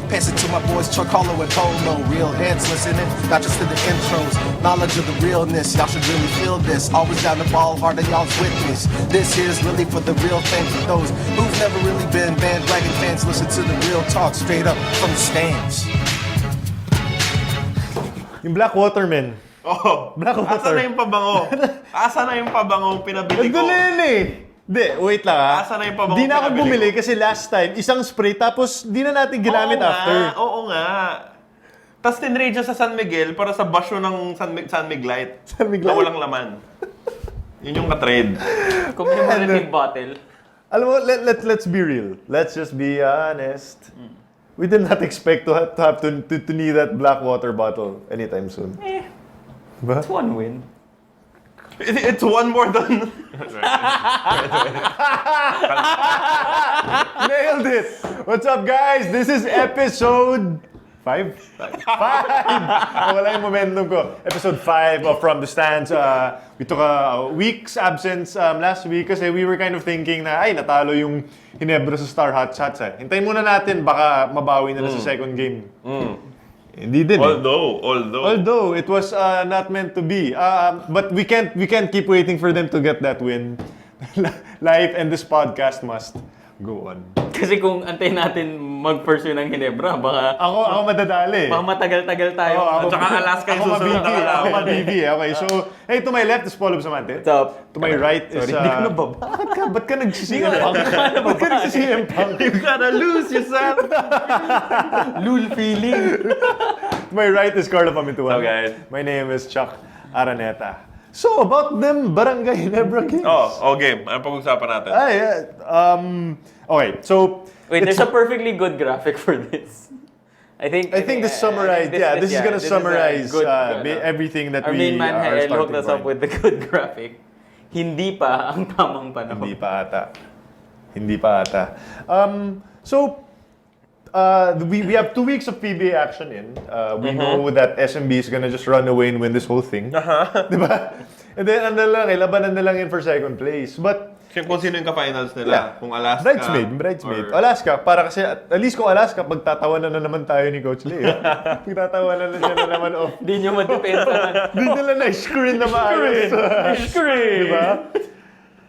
Pass it to my boys Chuck Hollow and Polo. Real heads listening, not just to the intros. Knowledge of the realness, y'all should really feel this. Always down the ball, hard that y'all's witness. This here's really for the real fans, for those who've never really been bandwagon fans. Listen to the real talk straight up from the stands. Yung Black Waterman. Oh, Black Water. asa na yung pabango? Asa na yung pabango pinabili ko? Nandun na yun eh. Hindi, wait lang ha. Asa na yung pabango Di na ako pinabili bumili ko? kasi last time, isang spray tapos di na natin ginamit after. Oo nga. Tapos tinrade siya sa San Miguel para sa basyo ng San Miglite. San Miglite? Na walang laman. Yun yung ka-trade. Commemorative bottle. Alam mo, let's be real. Let's just be honest. We did not expect to have to need that black water bottle anytime soon. Diba? It's one win. It's one more than... Nailed it! What's up, guys? This is episode 5? 5! Wala yung momentum ko. Episode 5 of From the Stands. We took a week's absence last week kasi we were kind of thinking na, ay, natalo yung Ginebra sa Star Hot Shots. Hintayin muna natin, baka mabawi nila sa second game. Hindi din. Although it was not meant to be. But we can't keep waiting for them to get that win. Life and this podcast must go on. Kasi kung antayin natin mag-pursue ng Ginebra, baka... Ako madadali. Baka matagal-tagal tayo. At saka Alaska yung susunod na kalaban. Ako mabibi. Okay, so, hey, to my left is Paul Bustamante. What's up? To my right is... Sorry, hindi ko nababa. Ba't ka nagsisiyem punk? Ba't ka nagsisiyem punk? You gotta lose yourself! Lul feeling. To my right is Carlo Pamintuan. Hello, guys. My name is Chuck Araneta. So, about them Barangay Ginebra games. Game. Ano pag-usapan natin? Okay, so... Wait, there's a perfectly good graphic for this. I think this summarized, this is gonna summarize everything that our we main man are Hael starting hooked us up with the good graphic. Hindi pa ang tamang panahon. Hindi pa ata. We have 2 weeks of PBA action in. We know that SMB is gonna just run away and win this whole thing. Diba? And then, labanan na lang yun for second place. But, Kung sino yung ka-finals nila? Kung Alaska? Bridesmaid. Alaska, para kasi, at least kung Alaska, pagtatawanan na naman tayo ni Coach Lee. Pagtatawanan na siya na naman off. Hindi nyo madepensa. Hindi nila na-screen na maayos. Screen! Diba?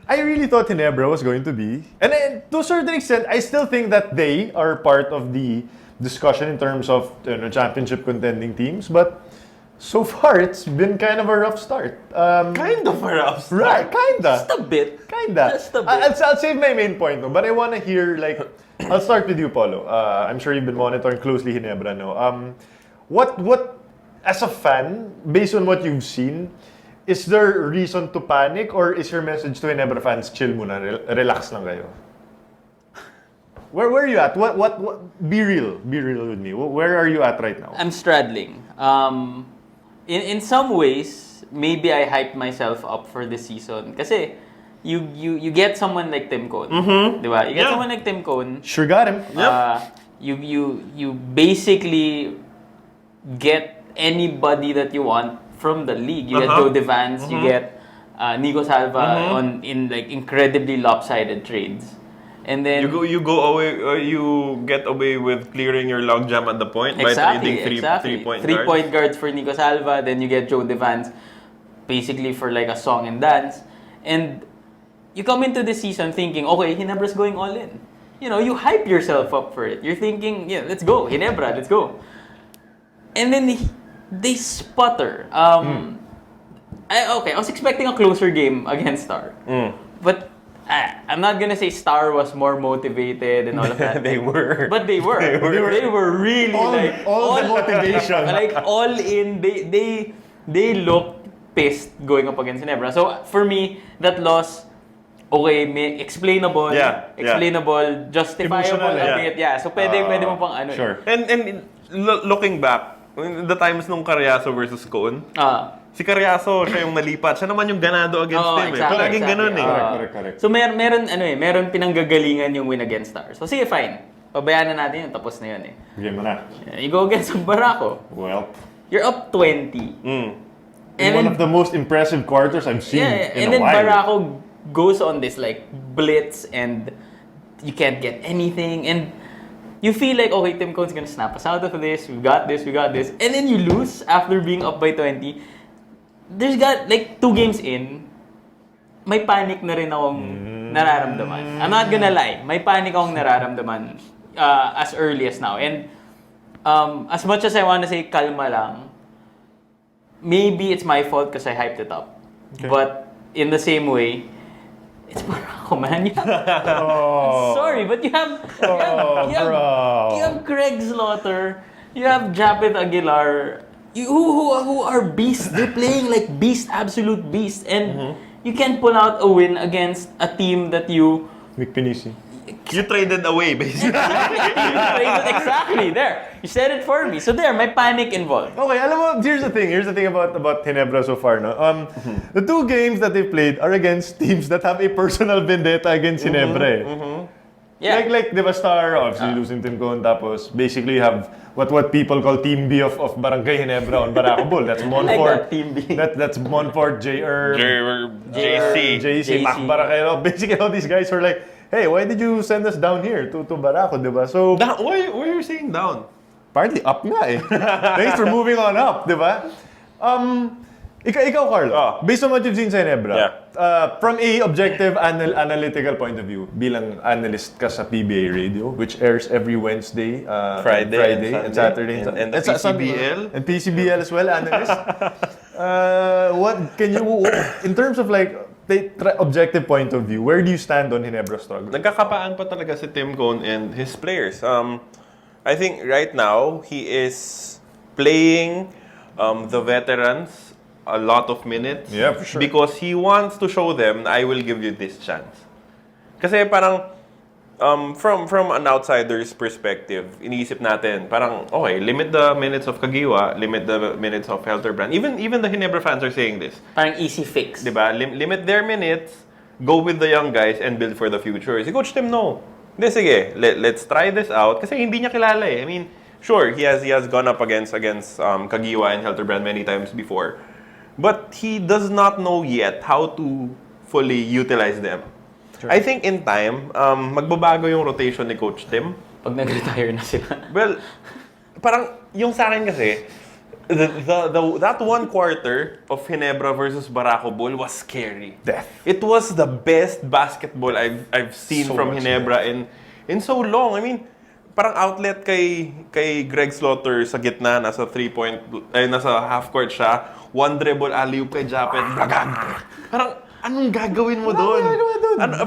I really thought Ginebra was going to be. And then, to a certain extent, I still think that they are part of the discussion in terms of championship contending teams. But so far, it's been kind of a rough start. Kind of a rough start. Right, kinda. Just a bit. Just a bit. I'll save my main point, no? But I want to hear, I'll start with you, Paulo. I'm sure you've been monitoring closely Ginebra, no? What, as a fan, based on what you've seen, is there reason to panic, or is your message to Ginebra fans, chill muna, relax lang kayo? Where are you at? What? Be real with me. Where are you at right now? I'm straddling. In some ways, maybe I hyped myself up for this season. Kasi you get someone like Tim Cone. Diba? You get someone like Tim Cone. Sure got him. You basically get anybody that you want from the league. You get Joe Devance, you get Nico Salva in incredibly lopsided trades. And then you go away, you get away with clearing your logjam at the point by trading three-point guards. 3-point guards for Nico Salva, then you get Joe Devance basically for like a song and dance. And you come into this season thinking, okay, Ginebra's going all in. You hype yourself up for it. You're thinking, let's go, Ginebra, let's go. And then they sputter. I was expecting a closer game against Star. But I'm not gonna say Star was more motivated and all of that. They were. But they were. They were really all the motivation. All in. They looked pissed going up against Ginebra. So for me, that loss, may explainable, justifiable a bit. Yeah. So pwede mo pang ano. Sure. And looking back, the times nung Carriazo versus Cone, si Carriazo, siya yung nalipat. Siya naman yung ganado against him. Exactly, Palaging ganun eh. Correct. So meron pinanggagalingan yung win against Stars. So sige, fine. Pabayaan na natin yun. Tapos na yun eh. Game mo na. You go against Barako. Well, You're up 20. in one of the most impressive quarters I've seen in a while. And then Barako goes on this blitz and you can't get anything. And you feel like, okay, Tim Cone's gonna snap us out of this, we got this, and then you lose after being up by 20. There's got, like, 2 games in, may panic na rin akong nararamdaman. I'm not gonna lie, may panic akong nararamdaman as early as now. And as much as I want to say kalma lang, maybe it's my fault because I hyped it up. Okay. But in the same way, it's Barako, man. Sorry, but you have Greg Slaughter, you have Japeth Aguilar, who are beasts. They're playing like absolute beasts, and you can pull out a win against a team that you... Mick Pinisi. You traded away, basically. Exactly, there. You said it for me. So there, may panic involved. Okay, alam mo, here's the thing about Ginebra so far, no? The 2 games that they played are against teams that have a personal vendetta against Ginebra, Yeah. Like di ba Star, obviously losing Tim Cone, tapos basically you have what people call Team B of Barangay Ginebra on Barako Bull. That's Monfort. Like Team B. That's Monfort, JC, Mac Barakero. Basically all these guys were like, hey, why did you send us down here to Barako, di ba? So, why are you saying down? partly up nga eh. Thanks for moving on up, di ba? Ikaw, Carlo, based on what you've seen sa Ginebra, from a objective analytical point of view, bilang analyst ka sa PBA Radio, which airs every Wednesday, Friday and Saturday. And PCBL. And PCBL as well, analyst. What can you, in terms of like, objective point of view, where do you stand on Ginebra's struggle? Nagkakapaan pa talaga si Tim Cone and his players. I think right now, he is playing the veterans a lot of minutes. Yeah, for sure. Because he wants to show them, I will give you this chance. Kasi parang, from an outsider's perspective, iniisip natin, parang, okay, limit the minutes of Kagiwa, limit the minutes of Helterbrand. Even the Ginebra fans are saying this. Parang easy fix. Diba? Limit their minutes, go with the young guys, and build for the future. Si Coach Tim, no. Hindi, sige, let's try this out. Kasi hindi niya kilala eh. I mean, sure, he has gone up against Kagiwa and Helterbrand many times before. But he does not know yet how to fully utilize them. Sure. I think in time, magbabago yung rotation ni Coach Tim. Pag nag-retire na sila. Well, parang yung sa akin kasi, that 1 quarter of Ginebra versus Barako Bull was scary. Death. It was the best basketball I've seen from Ginebra in so long. I mean, parang outlet kay Greg Slaughter sa gitna, nasa 3-point, nasa half court siya. 1 dribble, alley-oop kay Japeth, bragag. Parang, anong gagawin mo doon?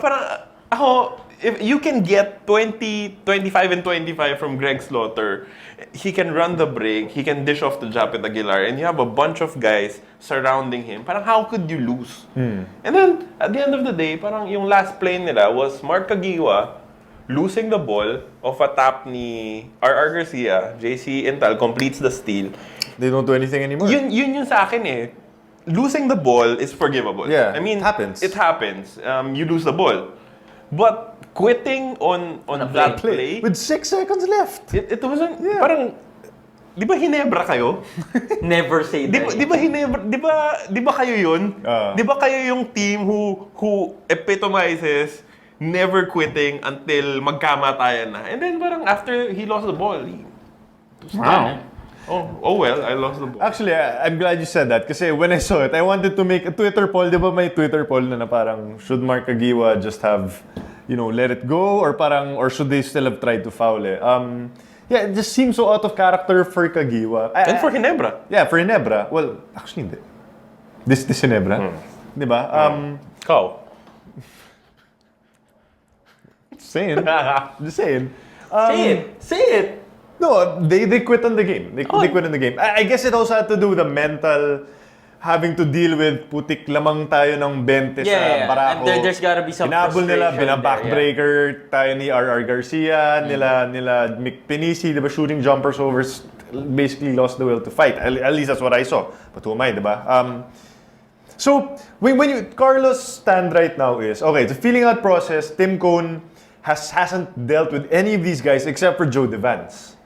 Parang, ako, if you can get 20, 25, and 25 from Greg Slaughter, he can run the break, he can dish off to Japeth Aguilar, and you have a bunch of guys surrounding him. Parang, how could you lose? And then, at the end of the day, parang yung last play nila was Mark Kagiwa losing the ball off a tap ni R.R. Garcia. JC Intal completes the steal. They don't do anything anymore. Yun yung sa akin eh. Losing the ball is forgivable. Yeah, I mean, it happens. You lose the ball. But quitting on that play, with 6 seconds left. it wasn't, parang, di ba Ginebra kayo? Never say that. Di ba Ginebra, di ba kayo yun? Di ba kayo yung team who epitomizes never quitting until magkamatayan na. And then parang after he lost the ball, Wow. Oh well, I lost the ball. Actually, I'm glad you said that kasi when I saw it, I wanted to make a Twitter poll. Di ba may Twitter poll na parang, should Mark Kagiwa just have, let it go? Or should they still have tried to foul it? Yeah, it just seems so out of character for Kagiwa. And for Ginebra. Yeah, for Ginebra. Well, actually hindi. This Ginebra. Di ba? Kau. Just saying. Say it. No, they quit on the game. They quit on the game. I guess it also had to do with the mental having to deal with putik lamang tayo ng 20 sa Barako. And there's gotta be some Hinabol nila, frustration binabackbreaker tayo ni R.R. Garcia, nila Mick Pinisi, diba, shooting jumpers overs, basically lost the will to fight. At least that's what I saw. But who am I, diba? So, when you, Carlos' stand right now is, okay, it's a feeling out process. Tim Cone hasn't dealt with any of these guys except for Joe Devance.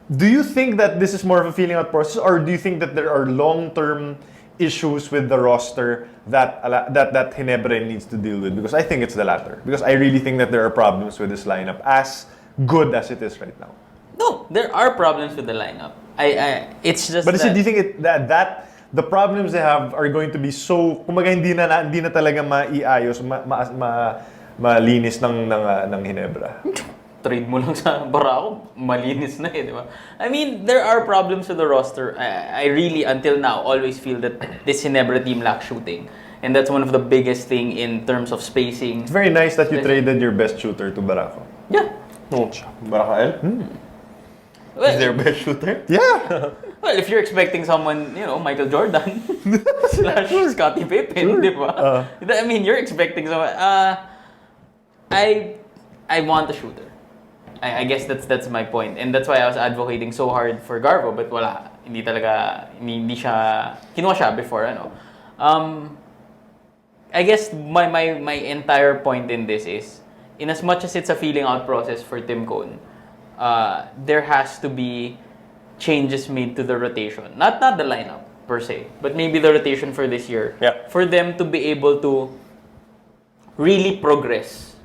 Do you think that this is more of a feeling out process, or do you think that there are long-term issues with the roster that Ginebra needs to deal with? Because I think it's the latter. Because I really think that there are problems with this lineup as good as it is right now? No, there are problems with the lineup. It's just But that, do you think that the problems they have are going to be so, kumaga hindi na talaga maiayos, malinis ng Ginebra? trade mo lang sa Barako, malinis na di ba? I mean, there are problems with the roster. I really, until now, always feel that this Ginebra team lacks shooting. And that's one of the biggest thing in terms of spacing. It's very nice that you traded your best shooter to Barako. Yeah. No, Barakael? Well, Is their best shooter? Yeah! well, if you're expecting someone, Michael Jordan slash Scottie Pippen, di ba? I mean, you're expecting someone. I want a shooter. I guess that's my point. And that's why I was advocating so hard for Garvo, but wala. Hindi siya, kinuha siya before, I guess my entire point in this is, in as much as it's a feeling out process for Tim Cone, there has to be changes made to the rotation. Not the lineup per se, but maybe the rotation for this year. Yeah. For them to be able to really progress.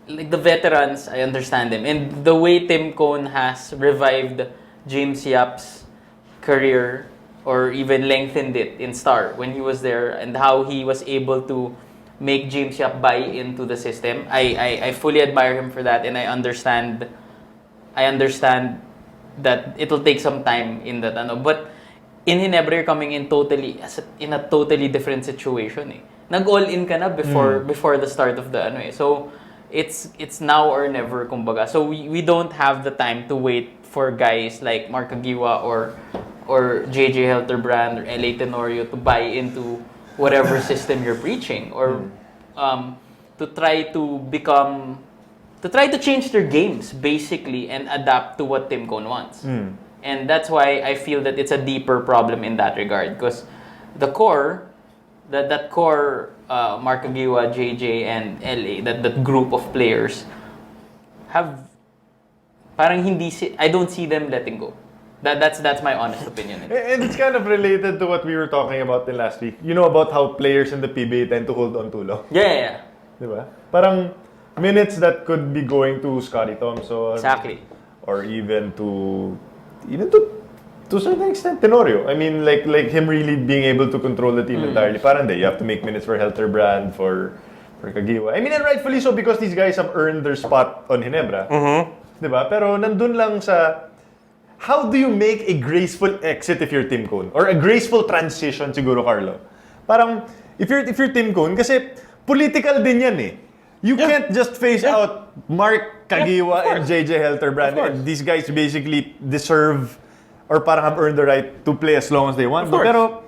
Like the veterans, I understand them. And the way Tim Cone has revived James Yap's career or even lengthened it in Star when he was there, and how he was able to make James Yap buy into the system. I fully admire him for that, and I understand that it'll take some time in that but in Ginebra you're coming in in a totally different situation eh. Nag-all-in ka na before the start of the So it's now or never kumbaga. So we don't have the time to wait for guys like Mark Agiwa or JJ Helterbrand or LA Tenorio to buy into whatever system you're preaching, or to try to change their games basically and adapt to what Tim Cone wants. And that's why I feel that it's a deeper problem in that regard, because the core, that core Mark Agiwa, JJ, and LA, that group of players have parang I don't see them letting go. That's my honest opinion. And it's kind of related to what we were talking about in last week. You know about how players in the PBA tend to hold on too long. Yeah. Diba? Parang minutes that could be going to Scottie Thompson. Exactly. Or even to a certain extent Tenorio. I mean, like him really being able to control the team entirely. Parang you have to make minutes for Helterbrand, for Kagiwa. I mean, and rightfully so, because these guys have earned their spot on Ginebra. Diba? Pero nandun lang sa, how do you make a graceful exit if you're Tim Cone? Or a graceful transition siguro, Carlo? Parang, if you're Tim Cone, kasi political din yan eh. You can't just phase out Mark Kagiwa and JJ Helterbrand. And these guys basically deserve or parang have earned the right to play as long as they want. Pero,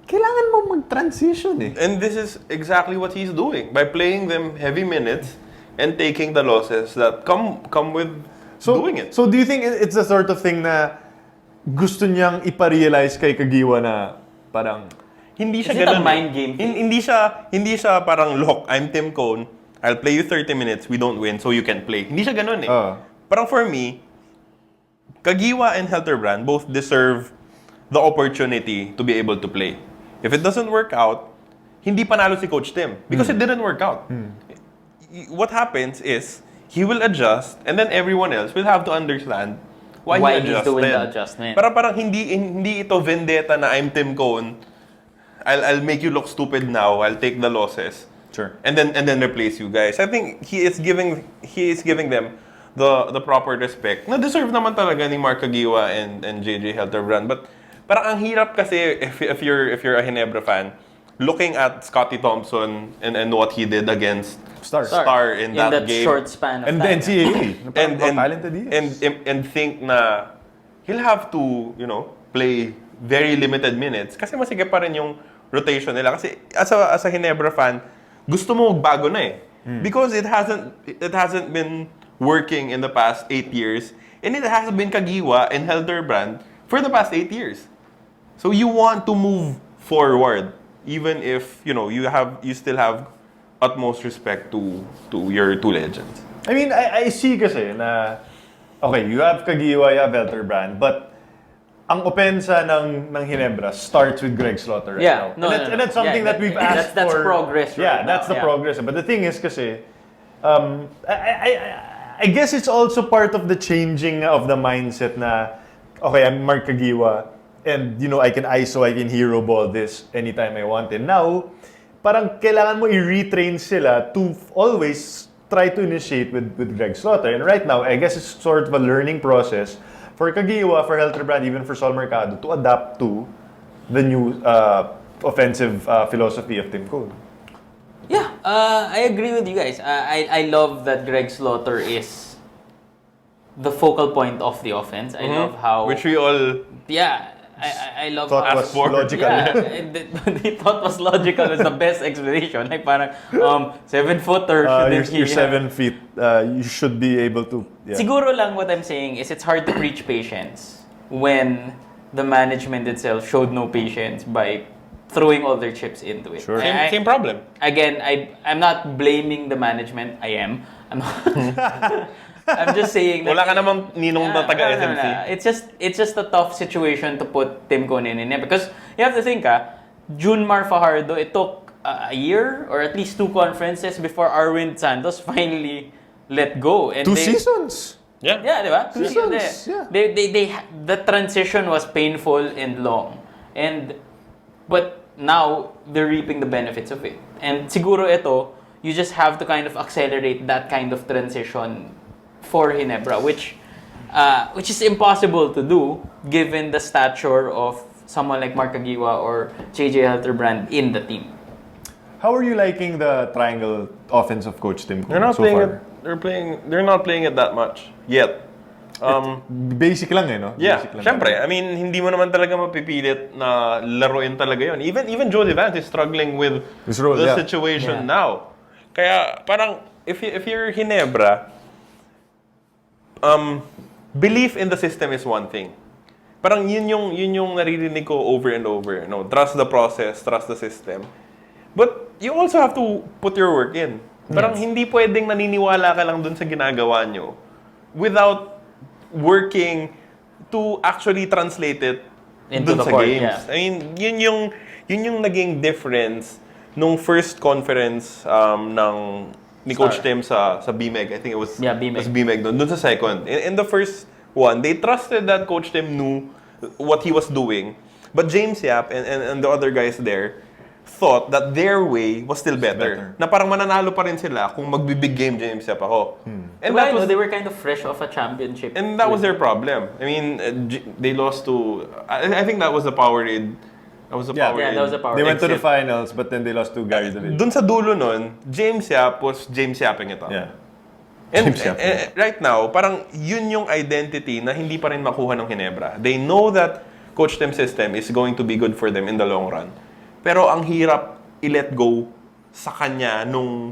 kailangan mo mag-transition eh. And this is exactly what he's doing. By playing them heavy minutes and taking the losses that come with doing it. So do you think it's the sort of thing na gusto niyang iparealize kay Kagiwa na parang hindi siya Is it ganun. a mind game thing? Hindi siya parang, look, I'm Tim Cone. I'll play you 30 minutes. We don't win, so you can play. Hindi siya ganun eh. Parang for me, Kagiwa and Helterbrand both deserve the opportunity to be able to play. If it doesn't work out, hindi panalo si Coach Tim because it didn't work out. What happens is he will adjust, and then everyone else will have to understand why he he's adjusted. doing the adjustment. Parang hindi ito vendetta na I'm Tim Cone. I'll make you look stupid now. I'll take the losses. Sure. And then replace you guys. I think he is giving them the proper respect na deserve naman talaga ni Mark Agiwa and JJ Helterbrand. But parang ang hirap kasi if you're a Ginebra fan, looking at Scottie Thompson and what he did against Star in that game. Short span of And time. then NCAA. And think na he'll have to, play very limited minutes kasi masige pa rin yung rotation nila. Kasi as a Ginebra fan, gusto mo magbago na eh. Because it hasn't been working in the past 8 years, and it has been Kagiwa and Helterbrand for the past 8 years. So you want to move forward, even if you still have utmost respect to your two legends. I mean, I see kasi na, okay, you have Kagiwa, you have Helterbrand, but ang opensa ng Ginebra starts with Greg Slaughter right now. And that's something that we've asked that's for. progress right Yeah, now. that's the progress. But the thing is kasi, I guess it's also part of the changing of the mindset na, okay, I'm Mark Kagiwa, and I can ISO, I can hero ball this anytime I want. And now, parang kailangan mo i-retrain sila to always try to initiate with Greg Slaughter. And right now, I guess it's sort of a learning process for Kagiwa, for Helterbrand, even for Sol Mercado to adapt to the new offensive philosophy of Tim Cone. Yeah, I agree with you guys. I love that Greg Slaughter is the focal point of the offense. I love how... Which we all... Yeah, I love Thought how... was logical. Yeah, they thought was logical is the best explanation. Like parang 7-footer shouldn't You're 7 feet. You should be able to. Yeah. Siguro lang what I'm saying is it's hard to preach patience when the management itself showed no patience by throwing all their chips into it. Sure. Same problem. Again, I'm not blaming the management. I am. I'm just saying that Wala ka namang ninong na taga no. SMC. It's just a tough situation to put Tim Cone in it because you have to think Junmar Fajardo, it took a year or at least 2 conferences before Arwind Santos finally let go. And 2 seasons. Yeah. Yeah, di ba? 2 Seasons, seasons. yeah. The transition was painful and long. But now they're reaping the benefits of it. And siguro ito, you just have to kind of accelerate that kind of transition for Ginebra, which is impossible to do given the stature of someone like Mark Agiwa or JJ Helterbrand in the team. How are you liking the triangle offense of Coach Tim Cone They're not so playing far? it. They're not playing it that much yet. Basic lang no? Yeah, Basic lang syempre. talaga. I mean, hindi mo naman talaga mapipilit na laruin talaga yon. Even Joe Devant is struggling with His role, the yeah. situation now. Kaya parang if you're Ginebra, belief in the system is one thing. Parang yun yung naririnig ko over and over. Trust the process, trust the system. But you also have to put your work in. Parang hindi pwedeng naniniwala ka lang dun sa ginagawa nyo without working to actually translate it Into dun the sa court, games. yeah. I mean, yun yung naging difference nung first conference ni Coach Tim sa BMEG. I think it was BMEG. was BMEG dun sa second. In the first one, they trusted that Coach Tim knew what he was doing. But James Yap and the other guys there thought that their way was still better. Na parang mananalo pa rin sila kung magbibig game James Yap ako. And that was they were kind of fresh off a championship. and that was their problem. I mean, they lost to I think that was the Powerade. That was the Powerade. Yeah, that was a power. They went to the exit. finals, but then they lost to Gary David. Dun sa dulo nun, James Yap was James Yapping it up. Yeah. And, James Yap. right now, parang yun yung identity na hindi pa rin makuha ng Ginebra. They know that Coach Tim's system is going to be good for them in the long run. Pero ang hirap i-let go sa kanya nung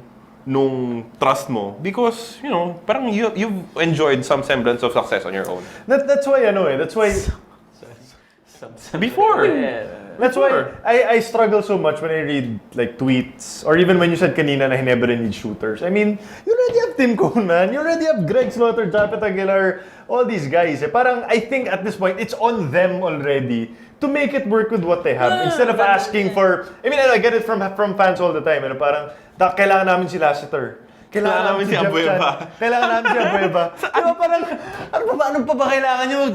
trust mo because, parang you've enjoyed some semblance of success on your own. That's why that's why Before. Yeah. That's why I struggle so much when I read like tweets or even when you said kanina na Ginebra needs shooters. I mean, you already have Tim Cone, man. You already have Greg Slaughter, Japet Aguilar, all these guys. Parang I think at this point it's on them already to make it work with what they have instead of asking for. I mean, I get it from fans all the time. Parang kailangan namin si Lassiter. Kailangan namin si Jeff Abueva. Chan. Kailangan namin si Abueva. Diba parang, ano pa ba kailangan nyo?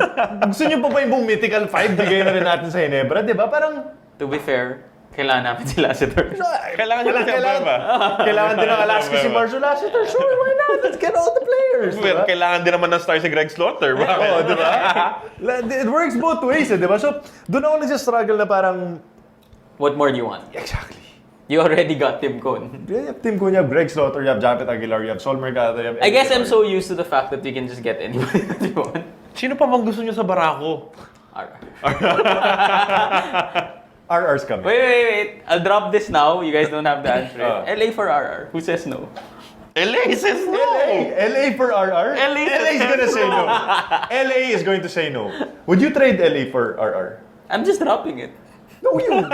Gusto nyo pa ba yung buong mythical 5? Bigay na rin natin sa Ginebra, diba? Parang, To be fair, kailangan namin si Lassiter. Kailangan nila si Abueva. Kailangan din ng Alaska si Marshall Lassiter. Sure, why not? Let's get all the players. Well, Diba? kailangan din naman ng star si Greg Slaughter. Oo, diba? It works both ways, diba? So, doon ako nagsistruggle na parang, What more do you want? exactly. You already got Tim Cone. You have Tim Cone, you have Greg Slaughter, you have Japet Aguilar, you have Sol Mercado, you have... I guess I'm so used to the fact that we can just get anybody that you want. Sino pa bang gusto nyo sa Barako? RR's coming. Wait. I'll drop this now. You guys don't have to answer Oh. it. LA for RR. Who says no? LA says no! LA for RR? LA is gonna say no. LA is going to say no. Would you trade LA for RR? I'm just dropping it. No, you.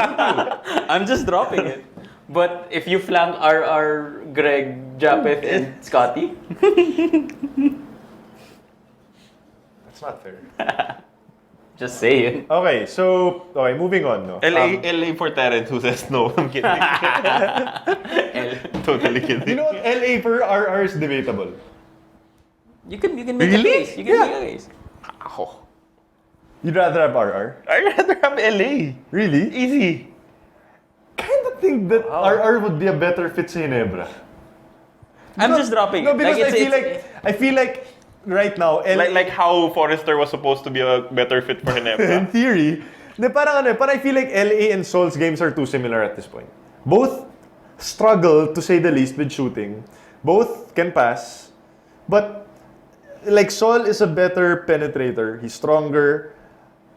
I'm just dropping it. But if you flank RR, Greg, Japet, and Scotty, That's not fair. just say it. Okay, so moving on. No. LA for Terrence who says no. I'm kidding. Totally kidding. You know what? LA for RR is debatable. You can make Really? a case. You can make a case. Ako. You'd rather have RR? I'd rather have LA. Really? Easy. Kind of think that RR would be a better fit sa Ginebra. I'm just dropping No, it. because It's- I feel like right now, Like how Forrester was supposed to be a better fit for in Ginebra. theory, parang I feel like LA and Sol's games are too similar at this point. Both struggle, to say the least, with shooting. Both can pass. But, like, Sol is a better penetrator. He's stronger.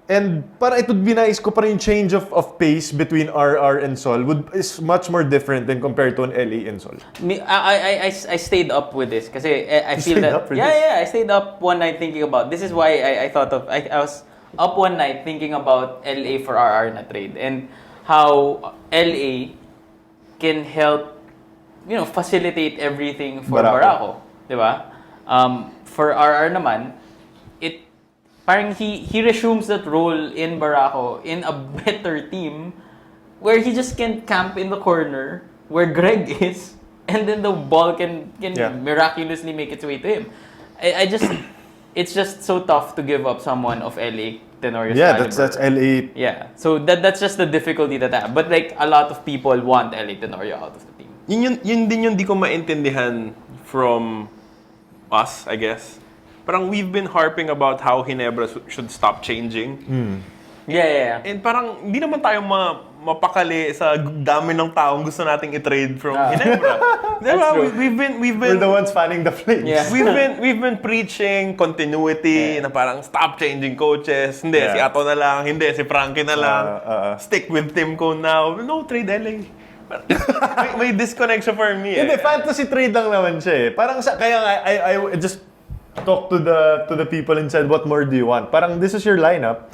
And para it would be nice ko para yung change of pace between RR and Sol is much more different than compared to an LA and Sol. I stayed up with this kasi I feel stayed that up for this? I stayed up one night thinking about this is why I thought of I was up one night thinking about LA for RR na trade and how LA can help facilitate everything for Barako, 'di ba? For RR naman parang he resumes that role in Barako in a better team where he just can camp in the corner where Greg is and then the ball can miraculously make its way to him. It's just so tough to give up someone of LA Tenorio's caliber. That's LA. Yeah. So that's just the difficulty that I have. But like a lot of people want LA Tenorio out of the team. Yun din yung di ko maintindihan from us, I guess. Parang we've been harping about how Ginebra should stop changing. Yeah. And parang hindi naman tayo mapakali sa dami ng taong gusto nating i-trade from Ginebra. Diba? We've been We're the ones fanning the flames. Yeah. we've been preaching continuity na parang stop changing coaches. Hindi, si Ato na lang. Hindi, si Frankie na lang. Stick with Tim Cone now. No, trade LA. may disconnection for me. Hindi, fantasy trade lang naman siya eh. Parang kaya nga, I just talked to the people and said, what more do you want? Parang this is your lineup.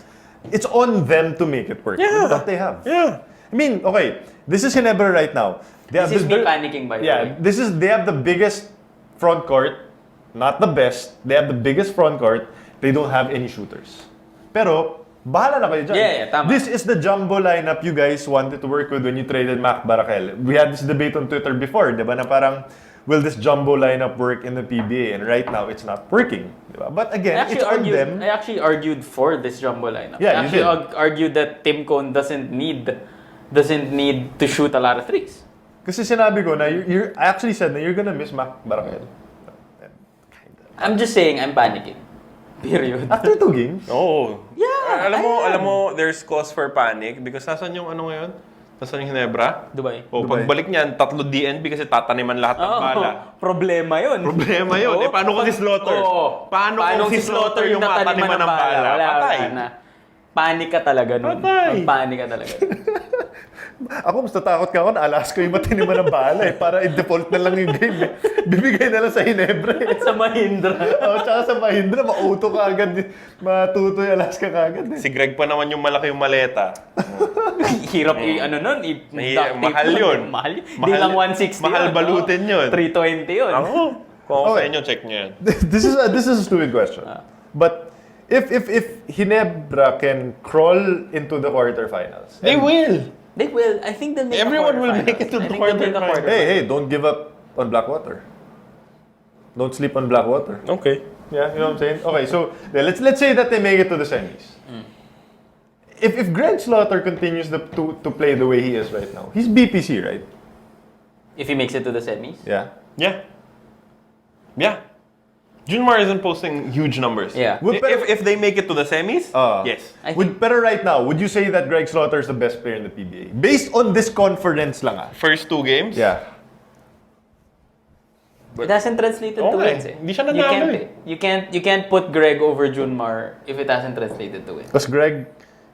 It's on them to make it work. Yeah. With what they have. Yeah. I mean, okay, this is Ginebra right now. This is me panicking by the way. They have the biggest front court, not the best. They have the biggest front court. They don't have any shooters. Pero, bahala na kayo dyan. Yeah, tama. This is the jumbo lineup you guys wanted to work with when you traded Mac Barakel. We had this debate on Twitter before, di ba, na parang, will this jumbo lineup work in the PBA? And right now, it's not working. Diba? But again, it's on them. I actually argued for this jumbo lineup. Yeah, I actually argued that Tim Cone doesn't need to shoot a lot of threes. Kasi sinabi ko na, I actually said na you're gonna miss Mac Barakel. I'm just saying, I'm panicking. Period. After 2 games? Oh. Yeah, Alam mo, there's cause for panic because nasan yung ano ngayon? Nasan yung Ginebra? Dubai. O, pagbalik niyan, 3 DNP kasi tataniman lahat ng bala. Problema yun. Problema yun. Eh, paano kung si Slaughter? Paano kung si Slaughter yung mataniman ng bala? Patay. Na. Panik ka talaga nun. Patay. Panik ka talaga. Ako, mas natakot ka ako na alas ko yung matiniman ng bala eh. Para i-default na lang yung game eh. Bibigay na lang sa Ginebra eh. Sa Mahindra. Tsaka sa Mahindra, ma-auto ka agad. Matutoy Alaska ka agad eh. Si Greg pa naman yung malaki yung maleta. Hirap Mahal yun. Mahal yun. Hindi lang 160 Mahal yun, balutin yun. 320 yun. Ako. Kung ako sa Okay. inyo, check nyo yan. This is a stupid question. But if Ginebra can crawl into the quarterfinals. They will. They will. I think they'll make Everyone will quarterfinals. make it to I the think they'll make quarterfinals. Hey, don't give up on Blackwater. Don't sleep on Blackwater. Okay. Yeah, you know what I'm saying? Okay, so let's say that they make it to the semis. If Greg Slaughter continues to play the way he is right now, he's BPC, right? If he makes it to the semis. Yeah. Yeah. Junmar isn't posting huge numbers. Yeah. If they make it to the semis, yes. Pero right now, would you say that Greg Slaughter is the best player in the PBA? Based on this conference lang ah. First 2 games? Yeah. It hasn't translated to Okay. wins eh. Hindi siya nanalo eh. You can't put Greg over Junmar if it hasn't translated to wins. Because Greg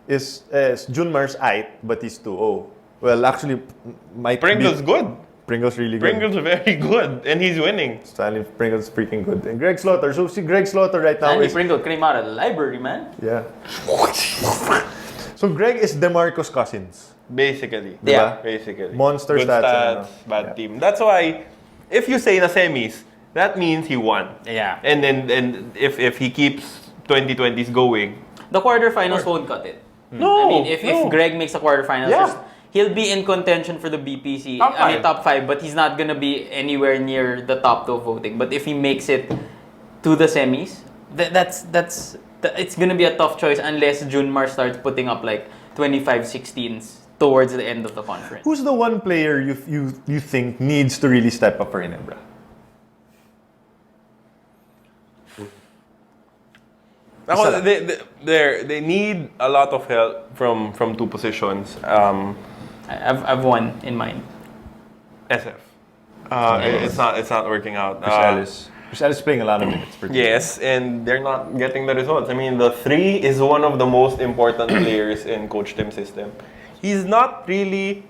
is Junmar's height, but he's 2-0. Well, actually, might Pringle's be, good. Pringle's really good. Pringle's very good. And he's winning. Stanley Pringle's freaking good. And Greg Slaughter. So, see, Greg Slaughter right now Stanley is... Pringle came out of the library, man. Yeah. So, Greg is DeMarcus Cousins. Basically. Yeah. Basically. Monster good stats, bad yeah. team. That's why, if you say na semis, that means he won. Yeah. And if he keeps 2020s going, The quarterfinals won't cut it. no. I mean, if Greg makes a quarterfinals, Yeah. he'll be in contention for the BPC. Top I mean, five. top 5, but he's not gonna be anywhere near the top 2 voting. But if he makes it to the semis, it's gonna be a tough choice unless Junmar starts putting up like 25-16s towards the end of the conference. Who's the one player you think needs to really step up for Ginebra? They need a lot of help from two positions. I've one in mind. SF. It's not working out. Chris Ellis playing a lot of minutes for team. Yes, and they're not getting the results. I mean, the 3 is one of the most important players in Coach Tim's system. He's not really,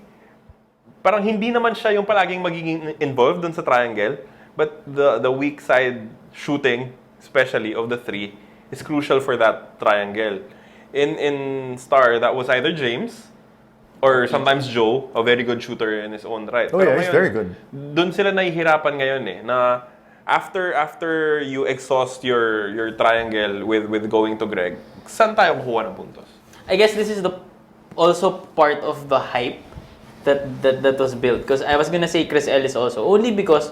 parang hindi naman siya yung palaging magiging involved dun sa triangle, but the weak side shooting, especially of the 3, is crucial for that triangle. In Star, that was either James or sometimes Joe, a very good shooter in his own right. Oh Pero yeah, he's ngayon, very good. Doon sila nahihirapan ngayon na after you exhaust your triangle with going to Greg, saan tayo kukuha ng puntos? I guess this is also part of the hype that was built. Because I was gonna say Chris Ellis also, only because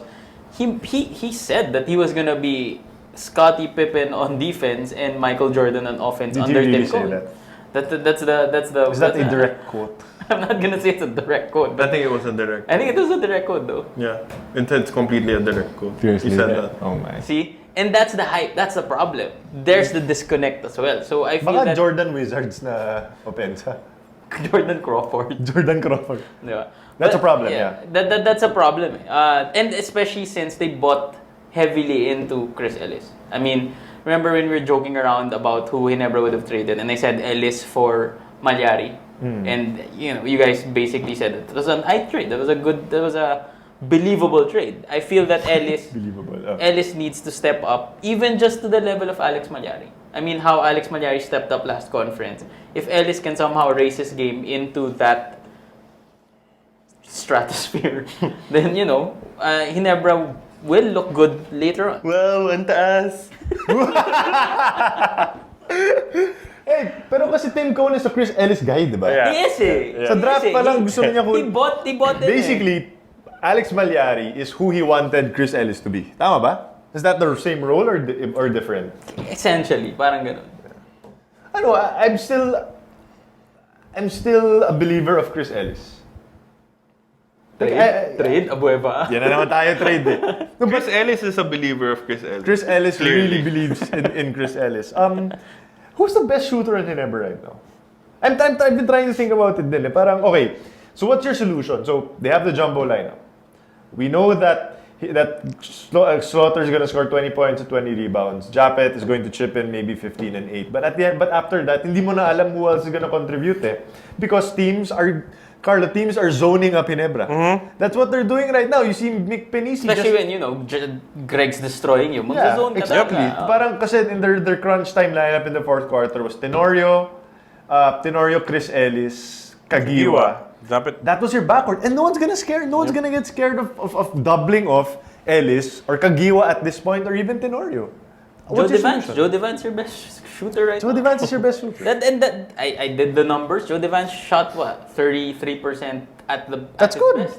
he said that he was gonna be Scottie Pippen on defense and Michael Jordan on offense Did under he really Tim say Cone. that? That's the. Is that a direct quote? I'm not gonna say it's a direct quote, I but think it was a direct. I think it was a direct quote though. Yeah, it's completely a direct quote. Seriously? He said that. Oh my. See, and that's the hype. That's the problem. There's the disconnect as well. So I feel Baka that Jordan Wizards na opensa. Jordan Crawford. Jordan Crawford. Diba? That's a But, problem, yeah. That's a problem. And especially since they bought heavily into Chris Ellis. I mean, remember when we were joking around about who Ginebra would have traded, and I said Ellis for Malyari, and you guys basically said it was an eye trade. That was a believable trade. I feel that Ellis needs to step up, even just to the level of Alex Malyari. I mean, how Alex Malyari stepped up last conference. If Ellis can somehow raise his game into that stratosphere, then Ginebra will look good later on. Wow, ang taas. Hey, pero kasi Tim Cone is a Chris Ellis guy, di ba? Yeah. Yes, eh. Sa draft pa lang gusto niya He bought it. Basically, Alex Malyari is who he wanted Chris Ellis to be. Tama ba? Is that the same role or different? Essentially, parang ganun. Ano, I'm still a believer of Chris Ellis. Trade? Abueva. Yan na naman tayo trade eh. Chris Ellis is a believer of Chris Ellis. Chris Ellis Clearly. really believes in Chris Ellis. Who's the best shooter in Ginebra right now? I've been trying to think about it din eh. Parang, okay, so what's your solution? So, they have the jumbo lineup. We know that Slaughter is going to score 20 points and 20 rebounds. Japet is going to chip in maybe 15 and 8. But after that, hindi mo na alam who else is going to contribute eh. Because teams are zoning up Ginebra. That's what they're doing right now. You see Mick Penisi. Especially when, Greg's destroying you. Yeah, Magzazone ka exactly. talaga. Parang kasi in their crunch time lineup in the fourth quarter was Tenorio, Chris Ellis, Kagiwa. That was your backcourt. And no one's gonna get scared of doubling off Ellis or Kagiwa at this point or even Tenorio. Joe Devance your best shooter right now. Joe Devance is your best shooter. I did the numbers. Joe Devance shot what? 33% at the That's his good. best.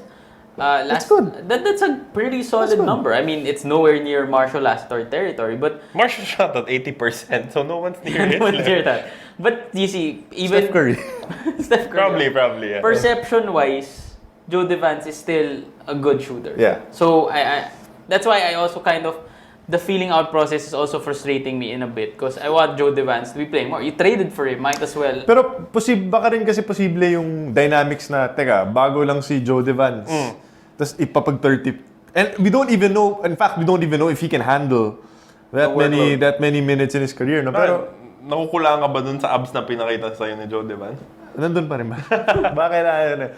That's good. That's a pretty solid good. number. I mean, it's nowhere near Marshall Astor territory, but Marshall shot at 80%, so no one's near it. no one hear that. But you see, even Steph Curry. Steph Curry. Probably, yeah. Perception-wise, Joe Devance is still a good shooter. Yeah. So I that's why I also kind of the feeling out process is also frustrating me in a bit because I want Joe Devance to be playing more. You traded for him, might as well. Pero baka rin kasi posible yung dynamics na, teka, bago lang si Joe Devance. Tapos ipapag 30. And we don't even know if he can handle that many minutes in his career. No? Pero Nakukulangan ka ba dun sa abs na pinakita sa'yo ni Joe Devance? nandun pa rin ba? Baka kailangan na.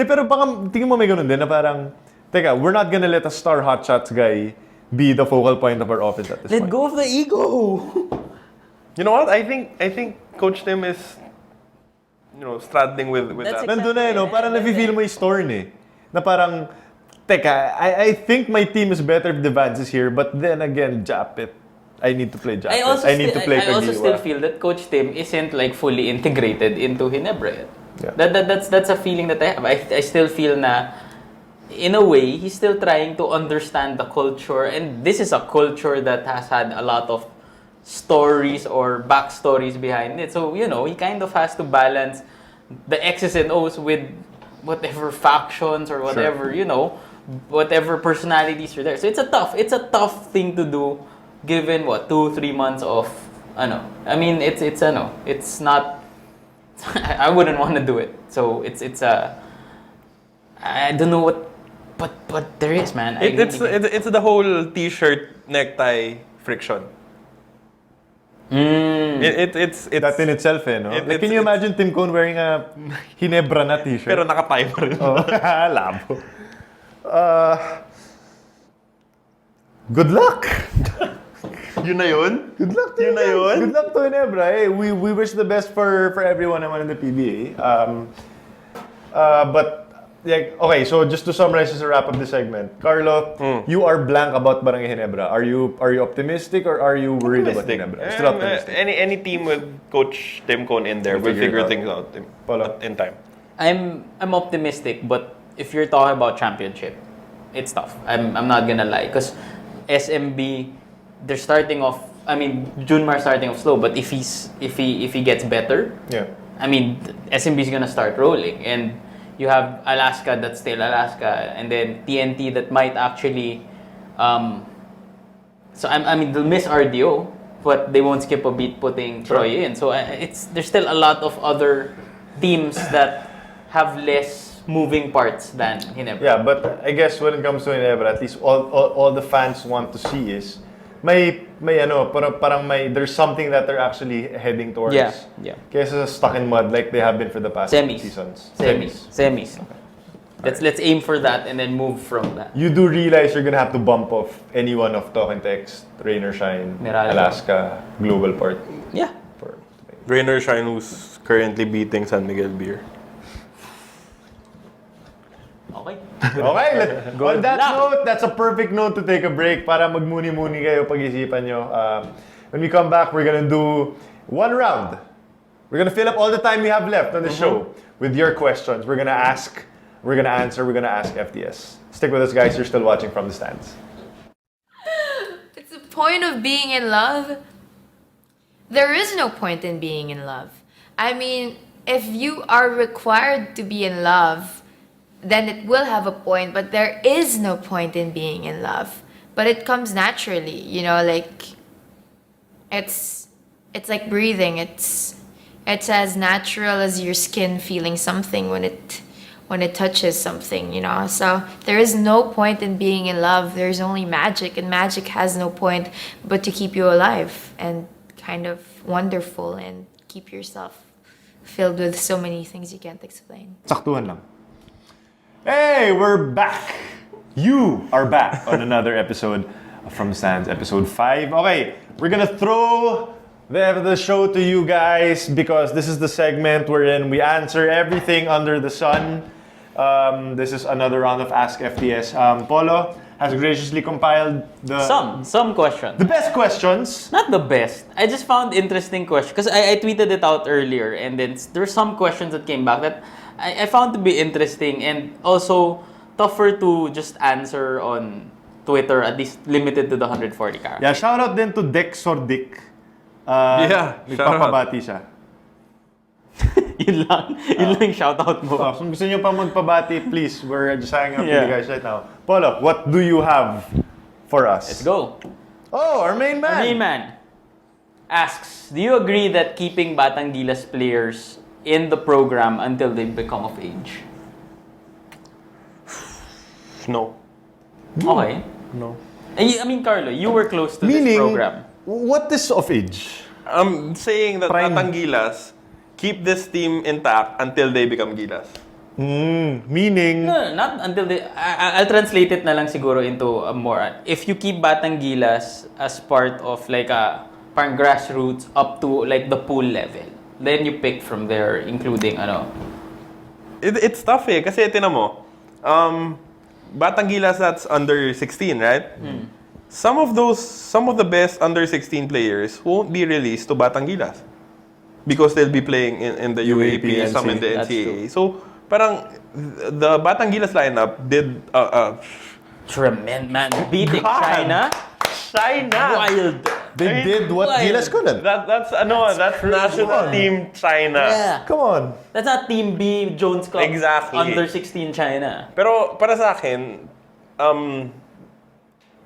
Pero baka tingin mo may ganun din na parang, teka, we're not gonna let a star hotshots guy be the focal point of our offense at this point. Let go of the ego. You know what? I think Coach Tim is straddling with That's that. Nandun na parang nafe-feel mo yung storm eh. Na parang, teka, I think my team is better if Devance is here, but then again, Japet. I need to play Japet. I need to play I also Kagiwa. still feel that Coach Tim isn't like fully integrated into Ginebra yet. Yeah. That's a feeling that I have. I still feel na in a way, he's still trying to understand the culture, and this is a culture that has had a lot of stories or backstories behind it. So, he kind of has to balance the X's and O's with whatever factions or whatever, whatever personalities are there. So it's a tough thing to do given 2-3 months of I mean it's not I wouldn't want to do it. So it's I don't know but there is, man. It's the whole t-shirt necktie friction. It's That in itself, no? Can you imagine Tim Cone wearing a Ginebra na t-shirt? pero naka-tie pa rin. Oh, labo. Good luck! Yun na yun? Good luck to Yun na yun? Good luck to Ginebra. Hey, we wish the best for everyone naman in the PBA. But okay, so just to summarize, just to wrap up the segment, Carlo, you are blank about Barangay Ginebra. Are you optimistic or are you worried about Ginebra? Still optimistic. Any team with Coach Tim Cone in there will figure things out in time. I'm optimistic, but if you're talking about championship, it's tough. I'm not gonna lie, because SMB, they're starting off. I mean, Junmar starting off slow, but if he gets better, I mean, SMB is gonna start rolling, and you have Alaska that's still Alaska, and then TNT that might actually. So I mean, they'll miss RDO, but they won't skip a beat putting Troy in. So there's still a lot of other teams that have less moving parts than Ginebra. Yeah, but I guess when it comes to Ginebra, at least all the fans want to see is parang there's something that they're actually heading towards. Yeah. Kaysa stuck in mud like they have been for the past seasons. Semis. Let's aim for that and then move from that. You do realize you're gonna have to bump off any one of Talk 'N Text, Rain or Shine, Meralco. Alaska, Global Port. Yeah. Rain or Shine, who's currently beating San Miguel Beer. Okay. Okay, on that note, that's a perfect note to take a break para magmuni-muni kayo pag-isipan nyo. When we come back, we're gonna do one round. We're gonna fill up all the time we have left on the show with your questions. We're gonna ask, we're gonna answer, we're gonna ask FTS. Stick with us, guys. You're still watching from the stands. It's the point of being in love. There is no point in being in love. I mean, if you are required to be in love, then it will have a point, but there is no point in being in love. But it comes naturally, like it's like breathing. It's as natural as your skin feeling something when it touches something, So there is no point in being in love. There's only magic, and magic has no point but to keep you alive and kind of wonderful and keep yourself filled with so many things you can't explain. Saktuhan lang. Hey, we're back! You are back on another episode of From the Stands, episode 5. Okay, we're gonna throw the show to you guys because this is the segment wherein we answer everything under the sun. This is another round of Ask FTS. Polo has graciously compiled Some questions. the best questions. Not the best. I just found interesting questions because I tweeted it out earlier, and then there were some questions that came back that I found to be interesting and also tougher to just answer on Twitter, at least limited to the 140 characters. Yeah, shout out din to Dex or Dick. Nagpapabati siya. Yun lang yung shoutout mo. So, kung gusto nyo pa magpabati, please, we're just hanging out with you guys right now. Polo, what do you have for us? Let's go. Oh, our main man. Our main man asks, do you agree that keeping Batang Gilas players in the program until they become of age? No. Okay. No. I mean, Carlo, you were close to this program. What is of age? I'm saying that Prime. Batang Gilas keep this team intact until they become Gilas. Meaning... No, not until they... I'll translate it na lang siguro into a more... If you keep Batang Gilas as part of like a parang grassroots up to like the pool level, then you pick from there, including It's tough kasi tinan mo. Batang Gilas, that's under 16, right? Some of the best under 16 players won't be released to Batang Gilas because they'll be playing in the UAP, some in the That's NCAA. true. So parang the Batangilas lineup did Tremendous, man. Beating God. China. Wild. They did what Wild. Gilas couldn't. that's national team China. Yeah. Come on. That's not Team B Jones Club. Exactly. Under 16 China. Pero para sa akin,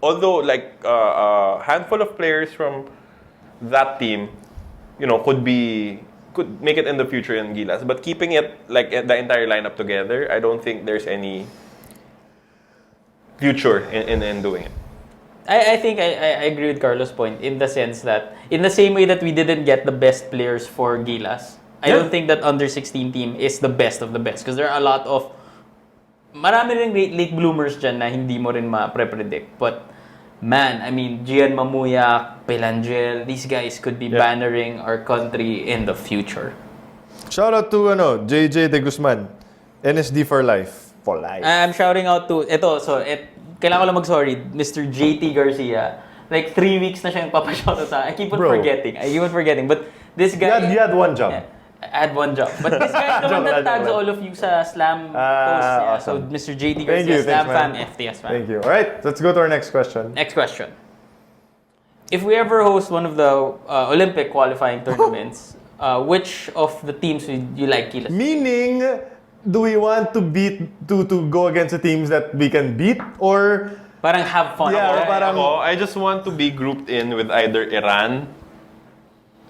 although like a handful of players from that team, could make it in the future in Gilas, but keeping it like the entire lineup together, I don't think there's any future in doing it. I think I agree with Carlos' point in the sense that in the same way that we didn't get the best players for Gilas, I don't think that under 16 team is the best of the best because there are a lot of marami ring late bloomers dyan na hindi mo rin ma-predict. But man, I mean, Gian Mamuyak, Pelangel, these guys could be bannering our country in the future. Shout out to JJ De Guzman. NSD for life. For life. I'm shouting out to, kailangan ko lang mag-sorry, Mr. JT Garcia. Like 3 weeks na siyang papashoutout sa I keep on forgetting. But this guy... You had one job. Yeah, I had one job. But this guy is the one that tags all of you sa Slam posts. Yeah. Awesome. So, Mr. JT Garcia, Slam fan, FTS fan. Thank you. Alright, let's go to our next question. Next question. If we ever host one of the Olympic qualifying tournaments, which of the teams would you like, Kilas? Meaning, do we want to go against the teams that we can beat or Parang have fun. Yeah, parang- I just want to be grouped in with either Iran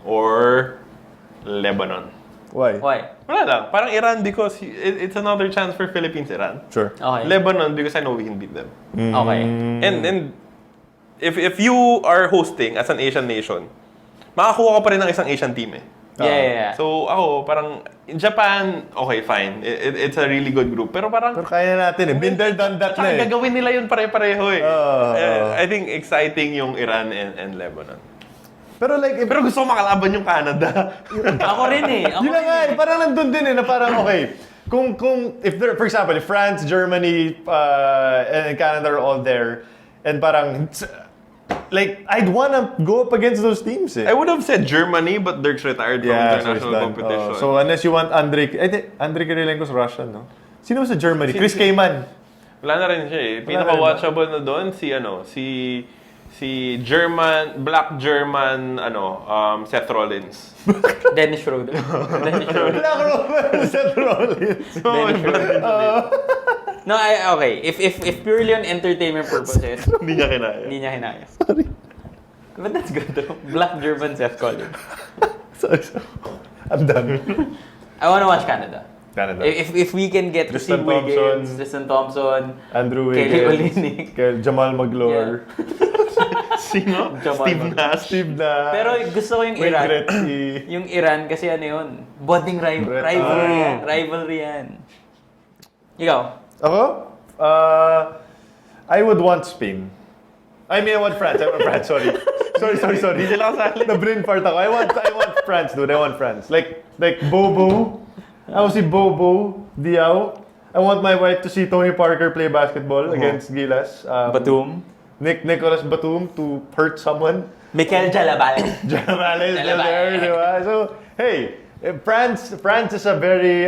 or Lebanon. why? Why? Wala lang. Parang Iran because it's another chance for Philippines-Iran. Sure. Okay. Lebanon because I know we can beat them. Okay. And if you are hosting as an Asian nation, makakuha ka pa rin ng isang Asian team eh. Yeah. So ako, parang Japan, okay, fine. It's a really good group. Pero parang... Pero kaya na natin eh. Been there, done that na Tsaka eh. gagawin nila yun pare-pareho eh. I think exciting yung Iran and Lebanon. Pero like, Pero gusto ko makalaban yung Canada. Ako rin eh. yun na nga eh. Parang nandun din eh na parang okay. Kung if there, for example, if France, Germany, and Canada are all there, and parang like I'd wanna go up against those teams eh. I would have said Germany, but Dirk's retired from so it's international done. competition. So unless you want Andrei Kirilenko's Russian, no? Sino ba sa Germany? Chris Kayman. Wala na rin siya eh. Pinaka-watchable na doon si Black German, Seth Rollins. Dennis Schroeder. Black Roman, Seth Rollins. No, okay. If purely on entertainment purposes, Hindi niya kinaya. hindi niya hinaya. Sorry. But that's good though. Black German Seth Collins. Sorry. I'm done. I wanna watch Canada. Canada. If we can get to see Tristan Wiggins, Thompson, Tristan Thompson, Andrew Kelly Wiggins, Olynyk. Jamal Magloire, Sino? Jamal Steve Magloire. Nash. Steve Nash, Pero gusto ko yung Wayne Iran. Gretzky. Yung Iran kasi yun. Bonding rivalry yan. Rivalry yan. Ikaw? Ako? I would want Spain. I want France. Sorry. Sorry. Hindi sila kasali. The brain part ako. I want France, dude. I want France. Like Bobo. I want to see Bobo Diaw. I want my wife to see Tony Parker play basketball against Gilas. Batum. Nicholas Batum to hurt someone. Mikel Jalabal. Jamal is still there, di ba? So, hey, France is a very,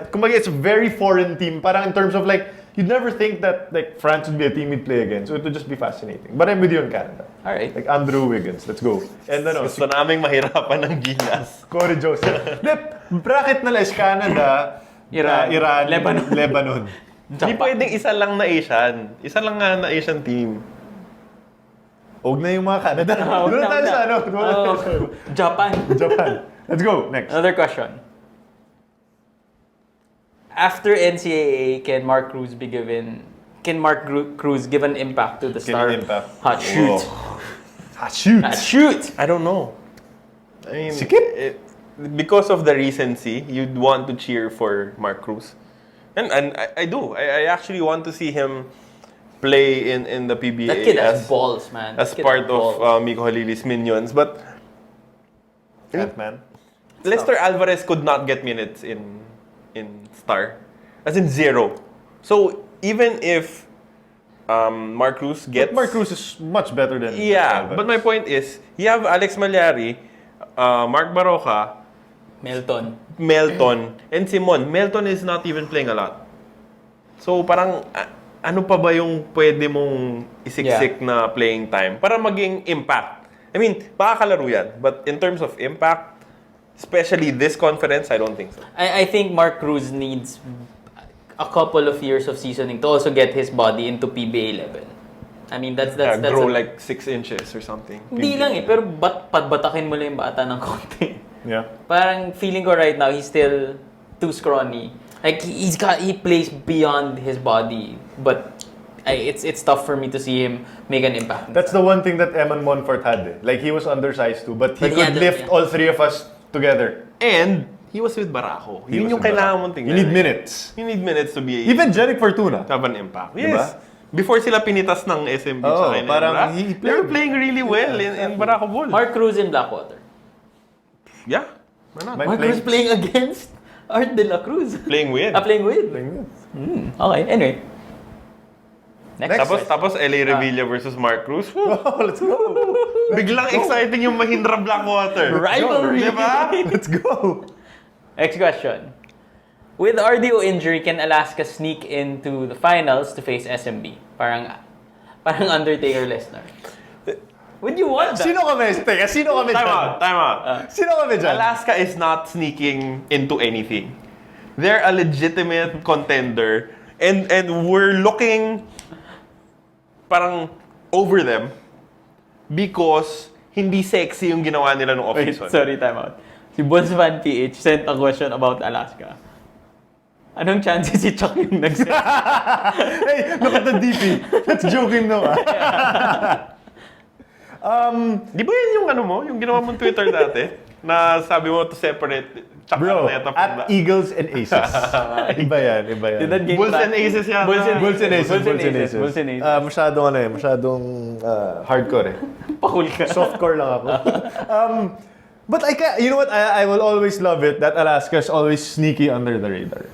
kumbaga it's a very foreign team. Parang in terms of like, you'd never think that like France would be a team you'd play against. So it would just be fascinating. But I'm with you in Canada. Alright. Like Andrew Wiggins, let's go. And Gusto naming mahirapan ng Gilas. Corey Joseph. Bracket nila is Canada, Iran, Lebanon. Hindi pwedeng isa lang na Asian. Isa lang nga na Asian team. Huwag na yung mga Canada. Huwag Doon na, tayo huwag sa na. doon tayo sa Japan. Japan. Let's go. Next. Another question. After NCAA, can Mark Cruz give an impact to the Give star? an impact. Hot shoot. Shoot. Hot shoot. I don't know. I mean, Sikip? because of the recency, you'd want to cheer for Mark Cruz. And I do. I actually want to see him play in the PBA That kid has balls, man. as That kid part has balls. of Miko Halili's minions. But Ant-Man. Lester Alvarez could not get minutes in Star. As in 0. So even if Mark Cruz gets... But Mark Cruz is much better than Yeah, Alvarez. but my point is, you have Alex Malyari, Mark Baroka, Melton. Melton and Simon. Melton is not even playing a lot. So parang ano pa ba yung pwede mong isiksik na playing time para maging impact? I mean, makakalaro yan. But in terms of impact, especially this conference, I don't think so. I think Mark Cruz needs a couple of years of seasoning to also get his body into PBA level. I mean, that's grow like 6 inches or something. Hindi lang eh, pero batakin mo lang yung bata ng konti. Yeah. Parang feeling ko right now, he's still too scrawny. Like, he plays beyond his body, but it's tough for me to see him make an impact. That's the one thing that Eman Monfort had. Eh. Like, he was undersized too, but he could lift all three of us together. And he was with Barako. Yun yung kailangan mong tingnan. You need minutes. You need minutes to be Even Jeric Fortuna. have an impact. Diba? Yes. Before sila pinitas ng SMB sa Ginebra, parang they were playing really well in Barako Ball. Mark Cruz in Blackwater. Yeah. Why not? Mark Cruz playing against Art De La Cruz. Playing with. Playing with. Okay, anyway. Next. Tapos LA Revilla versus Mark Cruz. Oh, let's go. Biglang exciting yung Mahindra Blackwater. Rivalry. Diba? Let's go. Next question. With RDO injury, can Alaska sneak into the finals to face SMB? Parang Undertaker Lesnar. Would you want that? Sino kami? Teka, sino kami Time dyan? out. Sino kami dyan? Alaska is not sneaking into anything. They're a legitimate contender. And we're looking parang over them because hindi sexy yung ginawa nila nung Wait, off-season. sorry, time out. Si Bonsvan PH sent a question about Alaska. Anong chances si Chuck yung nag-send? Hey, look at the DP. That's joking no. Di ba yun yung ano mo? Yung ginawa mong Twitter dati? Na sabi mo to separate Chuck Bro, Arneta from at Eagles and Aces. Iba yan. Did that game Bulls plan? and Aces yan. Bulls and Bulls and Aces. Bulls and Aces. Masyadong hardcore eh. Pakul ka. Softcore lang ako. But you know what? I will always love it that Alaska is always sneaky under the radar.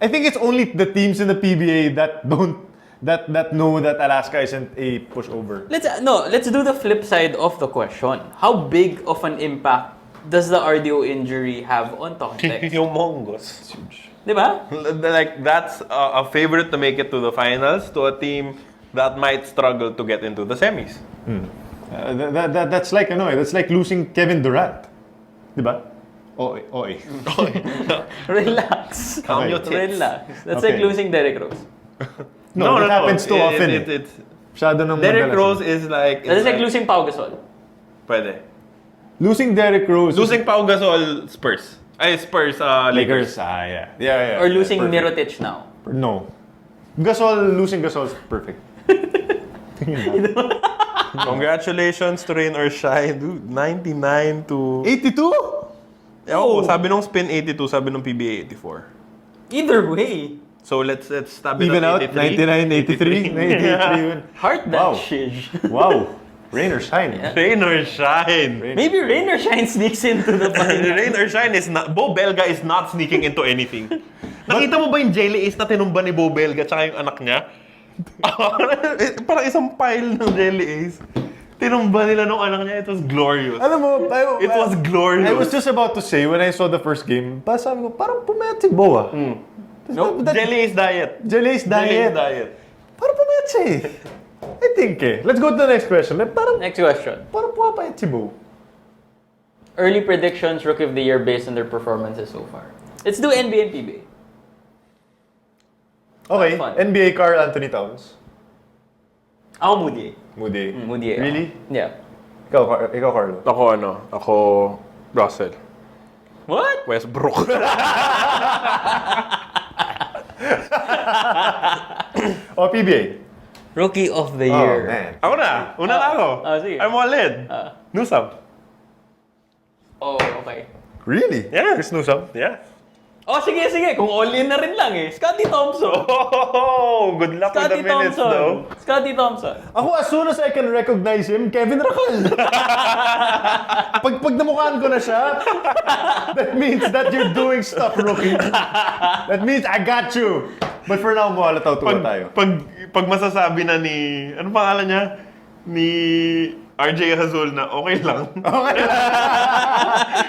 I think it's only the teams in the PBA that know that Alaska isn't a pushover. Let's do the flip side of the question. How big of an impact does the RDO injury have on Tontex? Yung Mongols. Huge. Diba? Like, that's a favorite to make it to the finals to a team that might struggle to get into the semis. That's like that's like losing Kevin Durant. Diba? Oy. Relax. Calm your tits. Relax. That's Okay. like losing Derrick Rose. No, that happens too often. It's Masyado nang Derrick madalas. Rose is like... That's like losing Pau Gasol. Pwede. Losing Derrick Rose. Losing Pau Gasol, Spurs. Spurs, Lakers. Yeah. Or losing perfect. Mirotic now. No. Losing Gasol is perfect. Congratulations to Rain or Shine. Dude, 99 to... 82? Oh, sabi nung Spin 82, sabi nung PBA 84. Either way. So let's stab it Even at out? 83. 99, 83? 83. Heart that Wow. shiz. Wow. Rain or shine. Rain or Shine. Maybe Rain or Shine sneaks into the final. Rain or Shine is not... Bo Belga is not sneaking into anything. Nakita mo ba yung jelly ace na tinumba ni Bo Belga tsaka yung anak niya? Parang isang pile ng jelly ace. Tinumba nila nung anak niya. It was glorious. Alam mo, It was glorious. I was just about to say, when I saw the first game, sabi ko, parang pumayat si Boa. No, jelly ace diet. Jelly's Jelly ace diet. diet. Parang pumayat siya eh. I think eh. Let's go to the next question. Parang Next question. pumapayat si Bo. Early predictions, Rookie of the Year based on their performances so far. Let's do NBA and PBA. Okay, Fun. NBA Carl Anthony Towns. Ako Moody. Moody. Ako. Really? Yeah. Ikaw Carlo. Ako Russell. What? Westbrook. PBA. Rookie of the Oh, Year. man. Ako na. Una na ako. Sige. I'm all in. Newsome. Oh, okay. Really? Yeah. Chris Newsome? Yeah. Oh, sige. Kung all-in na rin lang eh. Scottie Thompson. Oh, good luck with the Scottie minutes though. Thompson. Scottie Thompson. Ako, as soon as I can recognize him, Kevin Rakal. pag namukhaan ko na siya, that means that you're doing stuff, rookie. That means I got you. But for now, muhalataw tuwa tayo. Pag masasabi na ni... Ano pangalan niya? Ni RJ Hazul na okay lang.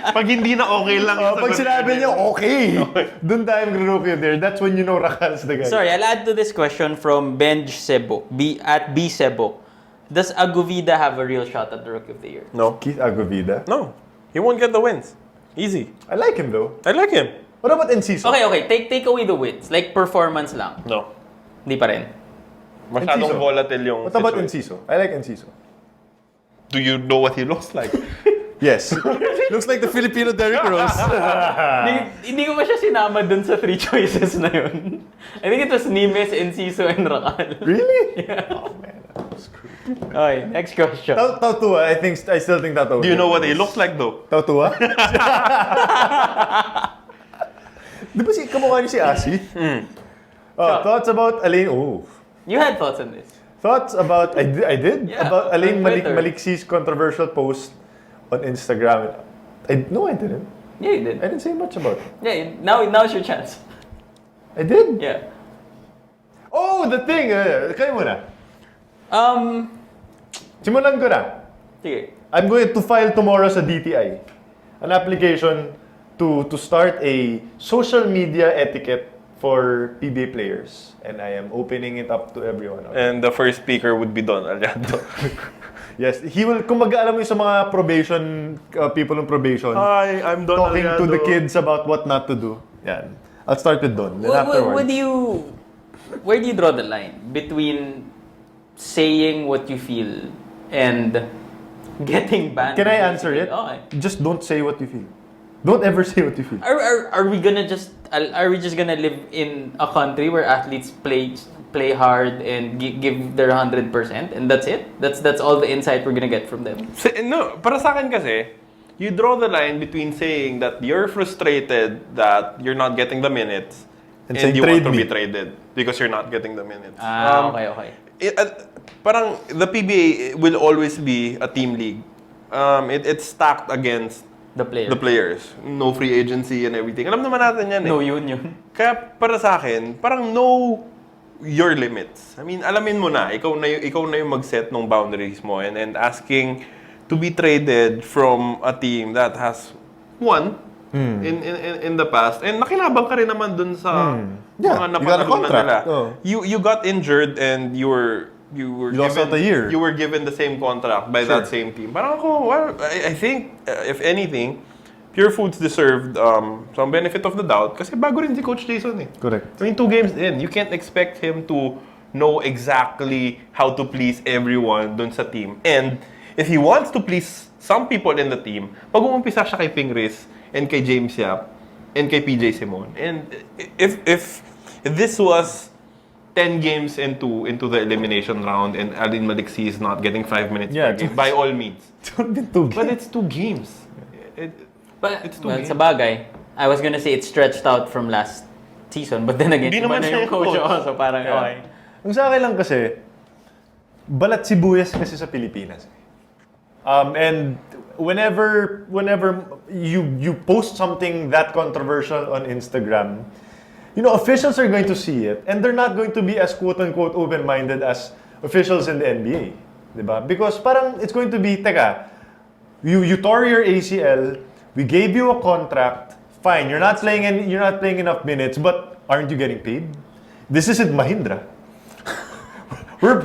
Pag hindi na okay lang. Pag sinabi niya, okay. Doon tayo mag-rookie there. That's when you know Rakal's the guy. Sorry, I'll add to this question from Benj Sebo, at B Sebo. Does Agovida have a real shot at the Rookie of the Year? No. Keith Agovida. No. He won't get the wins. Easy. I like him though. I like him. What about Enciso? Okay. Take away the wins. Like performance lang. No. Hindi pa rin. Masyadong Enciso. volatile yung What about situation. Enciso? I like Enciso. Do you know what he looks like? Yes. Looks like the Filipino Derrick Rose. Hindi ko ba siya sinama dun sa 3 choices na yun? I think it was Nimes, Enciso, and Rakal. Really? Yeah. Oh man, that was crazy. Okay, next question. Tautua, I still think Tautua. Do you know what he looks like though? Tautua? Di ba kamukha niya si Asi? Thoughts about Alain? Oh. You had thoughts on this? Thoughts about, I did? Yeah, about Alain on Twitter. Maliksi's controversial post on Instagram. No, I didn't. Yeah, you did. I didn't say much about it. Yeah, now's your chance. I did? Yeah. Oh, the thing! Kayo muna. Simulan ko na. Sige. I'm going to file tomorrow sa DTI an application to start a social media etiquette for PBA players. And I am opening it up to everyone. And the first speaker would be Don Aliado. Yes, he will, kung mag-alam mo yung sa mga probation, people on probation, Hi, I'm Don talking Aliado. to the kids about what not to do. Yan. I'll start with Don. Then afterwards. Where do you draw the line between saying what you feel and getting banned? Can I answer it? Okay. Just don't say what you feel. Don't ever say what you feel. Are we just gonna live in a country where athletes play hard and give their 100% and that's it? That's all the insight we're gonna get from them. No, para sa akin kasi, you draw the line between saying that you're frustrated that you're not getting the minutes And and saying, you want "Trade to me." be traded because you're not getting the minutes. Okay. Parang the PBA will always be a team league. It's stacked against The player. the players. No free agency and everything. Alam naman natin yan eh. No union. Kaya para sa akin, parang know your limits. I mean, alamin mo na, ikaw na yung mag-set ng boundaries mo and asking to be traded from a team that has won in the past. And nakinabang ka rin naman dun sa Yeah, mga you got a napanalunan contract. nila. Oh. You got injured and you were lost given, out a year. You were given the same contract by that same team. Parang ako, well, I think, if anything, Pure Foods deserved some benefit of the doubt kasi bago rin si Coach Jason eh. Correct. I mean, 2 games in, you can't expect him to know exactly how to please everyone dun sa team. And if he wants to please some people in the team, pag-uumpisa siya kay Pingris and kay James Yap and kay PJ Simon. And if this was 10 games into the elimination round and Alin Maliksi is not getting 5 minutes per game, by all means. But it's 2 games. It's 2 games. Sa bagay, I was gonna say it's stretched out from last season, but then again, Di iba naman na siya yung yung coach coach. also, parang okay. Ang sa akin lang kasi, balat sibuyas kasi sa Pilipinas. And whenever you post something that controversial on Instagram, you know, officials are going to see it and they're not going to be as quote-unquote open-minded as officials in the NBA. Diba? Because parang it's going to be, teka, you tore your ACL, we gave you a contract, fine, you're not playing enough minutes, but aren't you getting paid? This isn't Mahindra. We're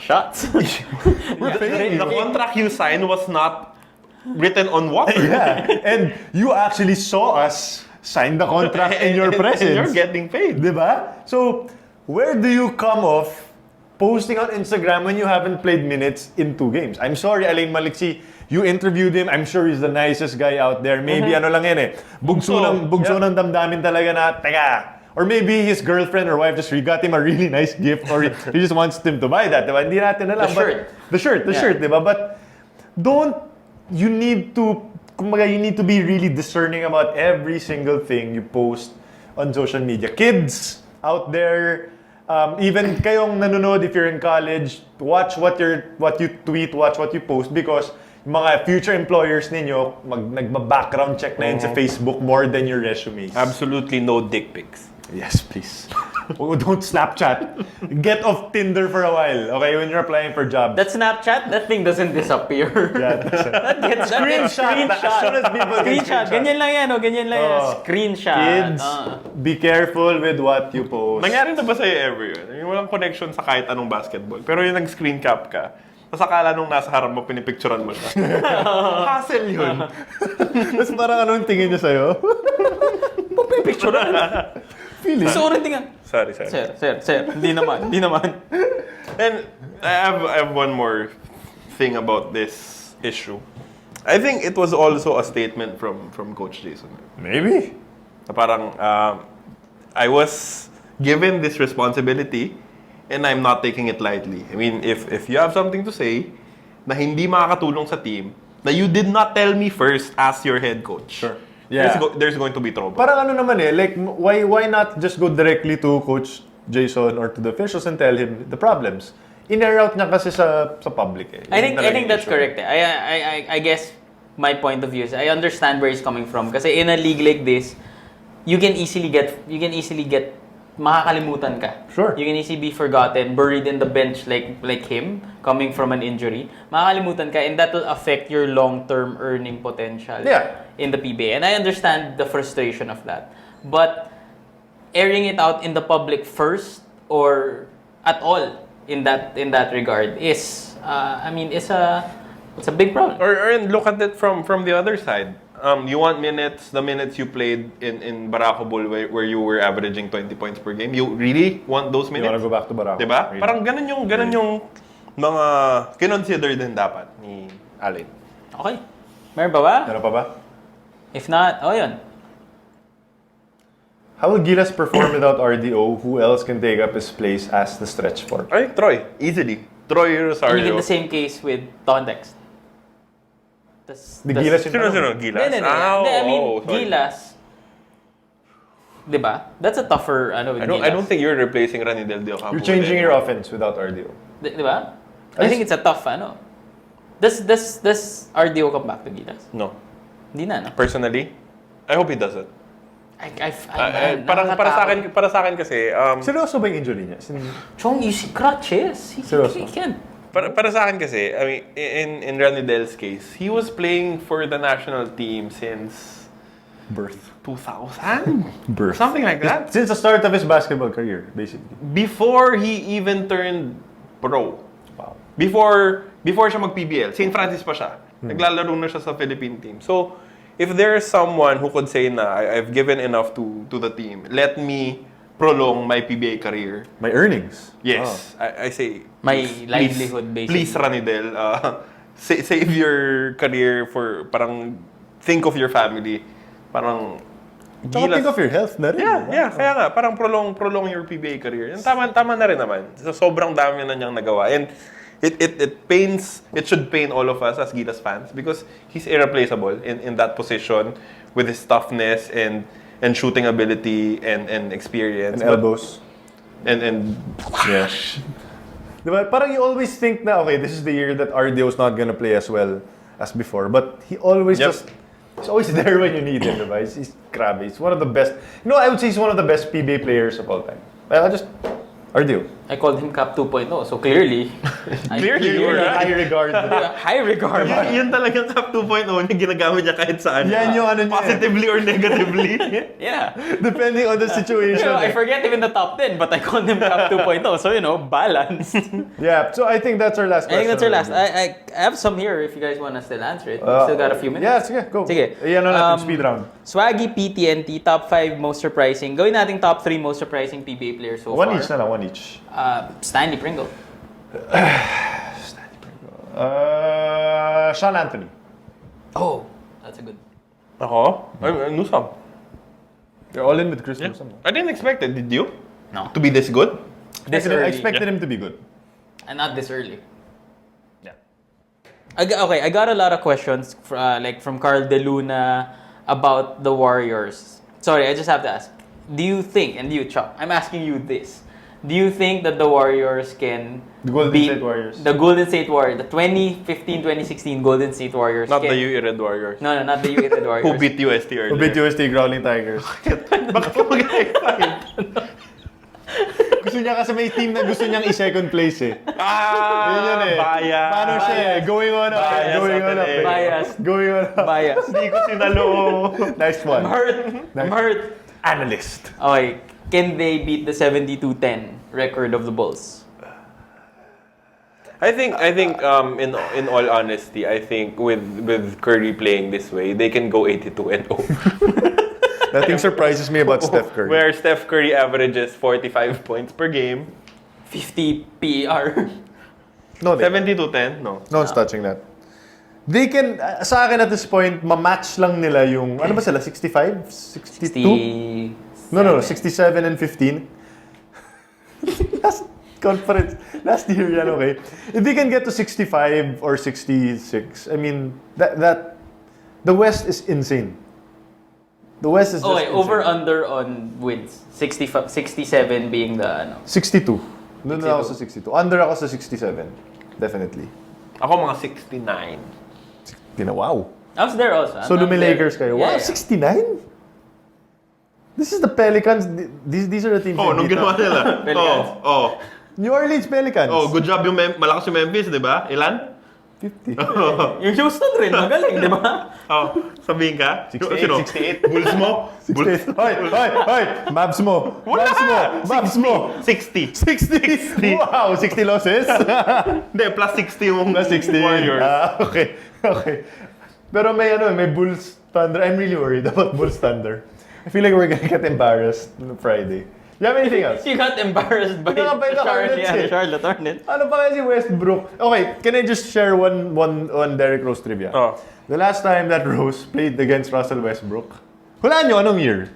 Shots. paying The you. contract you signed was not written on water. Yeah, and you actually saw us sign the contract in your presence. And you're getting paid. Diba? So, where do you come off posting on Instagram when you haven't played minutes in 2 games? I'm sorry, Alain Maliksi, you interviewed him. I'm sure he's the nicest guy out there. Maybe ano lang yan eh. Bugso ng damdamin talaga na, teka. Or maybe his girlfriend or wife just got him a really nice gift or he just wants him to buy that. Diba? Hindi natin alam. The shirt. The shirt, diba? But you need to be really discerning about every single thing you post on social media. Kids out there, even kayong nanonood if you're in college, watch what you tweet, watch what you post because mga future employers ninyo nagba-background check na yun sa Facebook more than your resumes. Absolutely no dick pics. Yes, please. Oh, don't Snapchat. Get off Tinder for a while, okay, when you're applying for jobs. That Snapchat, that thing doesn't disappear. Yeah, that's it. that gets Screenshot. As soon as people get Screenshot. Ganyan lang yan, ganyan lang yan. Oh, Screenshot. Kids, be careful with what you post. Nangyari na ba sa'yo ever yun? Yung walang connection sa kahit anong basketball. Pero yung nag-screen cap ka, tapos akala nung nasa harap mo, pinipicturean mo siya. Hassle yun. Tapos parang anong tingin niya sa'yo? Pupipicturean. Feeling. Sorry, tingnan. Sorry. Sir. Hindi naman. And I have one more thing about this issue. I think it was also a statement from Coach Jason. Maybe. Na parang, I was given this responsibility and I'm not taking it lightly. I mean, if you have something to say na hindi makakatulong sa team, na you did not tell me first as your head coach. Sure. Yeah. There's going to be trouble. Parang ano naman like, why not just go directly to Coach Jason or to the officials and tell him the problems? In-air out niya kasi sa public eh. I think that's correct. I guess my point of view is I understand where he's coming from. Kasi in a league like this, you can easily get makakalimutan ka. Sure. You can easily be forgotten, buried in the bench like him, coming from an injury. Makakalimutan ka, and that will affect your long-term earning potential in the PBA. And I understand the frustration of that. But airing it out in the public first or at all in that regard is it's a big problem. Or look at it from the other side. You want the minutes you played in Barako Bull where you were averaging 20 points per game. You really want those minutes? You wanna go back to Barako? Diba? Really? Parang ganun yung mga kinonsider din dapat ni Allen. Okay. Meron pa ba? Meron pa ba? If not, yun. How will Gilas perform without RDO? Who else can take up his place as the stretch for? Ay, Troy. Easily. Troy And Rosario. you get the same case with context. The Gilas yung Sino? Gilas? Hindi, I mean, Gilas, di ba? That's a tougher, with Gilas. I don't think you're replacing Rani Del Dio. You're changing your offense without RDO. Di ba? I think it's a tough, Does RDO come back to Gilas? No. Hindi na, no? Personally, I hope he doesn't. Parang para sa akin kasi, Seryoso ba yung injury niya? Chong, you see crutches. He can't. para sa akin kasi, I mean, in Rani Del's case, he was playing for the national team since Birth. 2000? Birth. Something like that. Since the start of his basketball career, basically. Before he even turned pro. Wow. Before siya mag-PBL. St. Francis pa siya. Naglalaro na siya sa Philippine team. So, if there's someone who could say na I've given enough to the team, let me prolong my PBA career. My earnings. Yes. I say My livelihood, basically. Please, Ranidel, save your career for parang think of your family. Parang Tsaka think of your health na rin. Yeah, kaya nga parang prolong your PBA career. And tama na rin naman. So, sobrang dami na niyang nagawa. And it should pain all of us as Gilas fans because he's irreplaceable in that position with his toughness and shooting ability and experience. And elbows. And Yeah. Diba? Parang you always think na, okay, this is the year that RDO's not gonna play as well as before. But he always he's always there when you need him, diba? He's grabe. He's one of the best. I would say he's one of the best PBA players of all time. RDO. I called him Cap 2.0, so clearly. Clearly, you were right. High regard. High regard. Yun talagang Cap 2.0 na ginagamit niya kahit saan. Yan yung ano niya. Positively or negatively. Yeah. Depending on the situation. I forget even the top 10, but I called him Cap 2.0, so balanced. Yeah, so I think that's our last question. I think that's our last. I have some here if you guys want to still answer it. We still got a few minutes. Yeah, sige, go. Sige. Ayan na natin, speed round. Swaggy, PTNT, top 5 most surprising. Gawin natin top 3 most surprising PBA players so far. One each na lang, one each. Stanley Pringle. Sean Anthony. Oh, that's a good. Ako? Newsom. You're all in with Chris Newsom. I didn't expect it. Did you? No. To be this good? I expected him to be good. And not this early. Yeah. I got a lot of questions from Carl De Luna about the Warriors. Sorry, I just have to ask. Do you think, and you, Chuck, I'm asking you this. do you think that the Warriors can The Golden beat State Warriors. the Golden State Warriors, the 2015-2016 Golden State Warriors? Not can, the UE Red Warriors. No, not the UE Red Warriors. Who beat UST earlier? O beat UST Growling Tigers. Bakit mo mag-explain? Gusto niya kasi may team na gusto niyang i-second place eh. Yun yun eh. Bias. Paano siya eh? Going on up. Bias Going on up. Ateneo. Bias. Going on up. Bias. Hindi ko sinalo. Nice one. I'm hurt. I'm hurt. Analyst. Okay, can they beat the 72-10 record of the Bulls? I think in all honesty, I think with Curry playing this way, they can go 82-0. Nothing surprises me about Steph Curry. Where Steph Curry averages 45 points per game. 50 PER. No, they, 70-10? No. no one's touching that. They can, sa akin at this point, ma-match lang nila yung, ano ba sila, 65? 62? 60. No, 67 and 15. Last conference, last year yan, okay? If they can get to 65 or 66, I mean, that the West is insane. The West is just Okay, insane. over-under on wins. 67 being the ano. 62. Doon na ako 62. sa 62. Under ako sa 67. Definitely. Ako mga 69. Wow. I was there also. So, I'm there. Lakers kayo. Yeah, Wow, yeah. 69? This is the Pelicans. These are the teams. Oh, that nung beat ginawa up. nila. Pelicans. New Orleans Pelicans. Oh, good job yung malakas yung Memphis, di ba? Ilan? 50. Yung Houston rin, magaling, di ba? Oh, sabihin ka? 68. Bulls mo? Bulls? Hoy! Mavs mo! Mavs mo! 60. 60! Wow! 60 losses? Hindi, plus 60 yung Plus 60. Warriors. Okay. Pero may Bulls Thunder. I'm really worried about Bulls Thunder. I feel like we're gonna get embarrassed on Friday. You have anything else? You got embarrassed by By the Hornets, eh. Charlotte Hornets. Ano pa kasi Westbrook? Okay, can I just share one Derrick Rose trivia? Oh. The last time that Rose played against Russell Westbrook, hulaan nyo, anong year?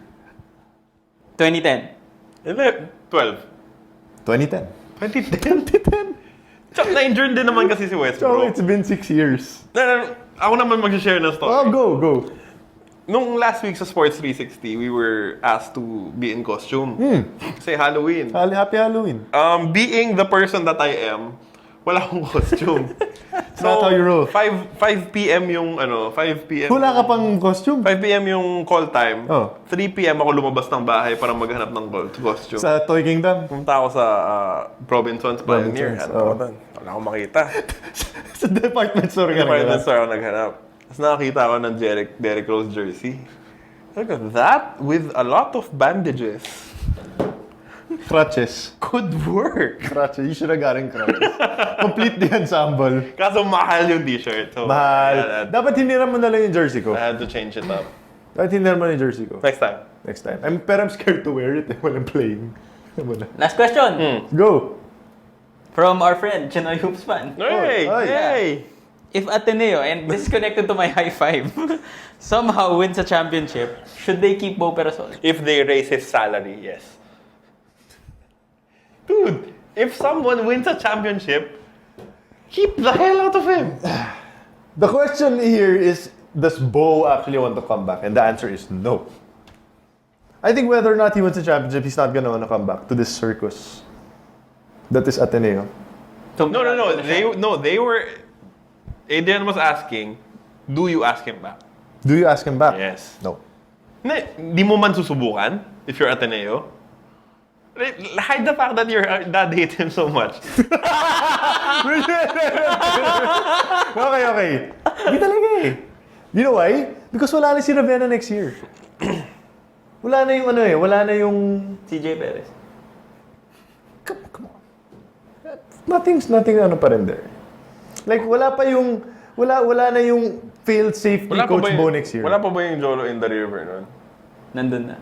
2010. Hindi, 12. 2010. 2010? Tsaka na-injured din naman kasi si So, Westbrook. it's been 6 years. Ako naman mag-share ng story. Oh, go. Nung last week sa Sports 360, we were asked to be in costume. Say Halloween. Happy Halloween. Being the person that I am, wala akong costume. Not how you roll. 5 p.m. yung 5 p.m. Wala ka pang costume. 5 p.m. yung call time. Oh. 3 p.m. ako lumabas ng bahay para maghanap ng costume. Sa Toy Kingdom. Pumunta ako sa Robinson's Pioneer. Robinson's, Hanap ako doon. Wala akong makita. Sa department store ka Department na. store ako naghanap. Tapos nakakita ako ng Derrick Rose jersey. Look at that with a lot of bandages. Crutches. Could work. You should have gotten crutches. Complete the ensemble. Kaso mahal yung t-shirt. So, Mahal. Dapat hiniram mo na lang yung jersey ko. I had to change it up. Dapat hiniram mo na yung jersey ko. Next time. Next time. Pero I'm scared to wear it when I'm playing. Wala. Last question. Go. From our friend, Chinoy Hoops fan. Hey! Oy. Hey! If Ateneo, and this is connected to my high five, somehow wins a championship, should they keep Bo Perasol? If they raise his salary, yes. Dude, if someone wins a championship, keep the hell out of him. The question here is, does Bo actually want to come back? And the answer is no. I think whether or not he wins a championship, he's not gonna want to come back to this circus that is Ateneo. So, No. They were. Adrian was asking, do you ask him back? Do you ask him back? Yes. No. Hindi mo man susubukan if you're Ateneo? Hide the fact that your dad hates him so much. Okay. Hindi talaga eh. You know why? Because wala na si Ravenna next year. Wala na yung wala na yung... CJ Perez. Come on. Nothing pa rin there. Like, wala na yung failed safety coach Bo next year. Wala pa ba yung Jolo in the river nun? Nandun na.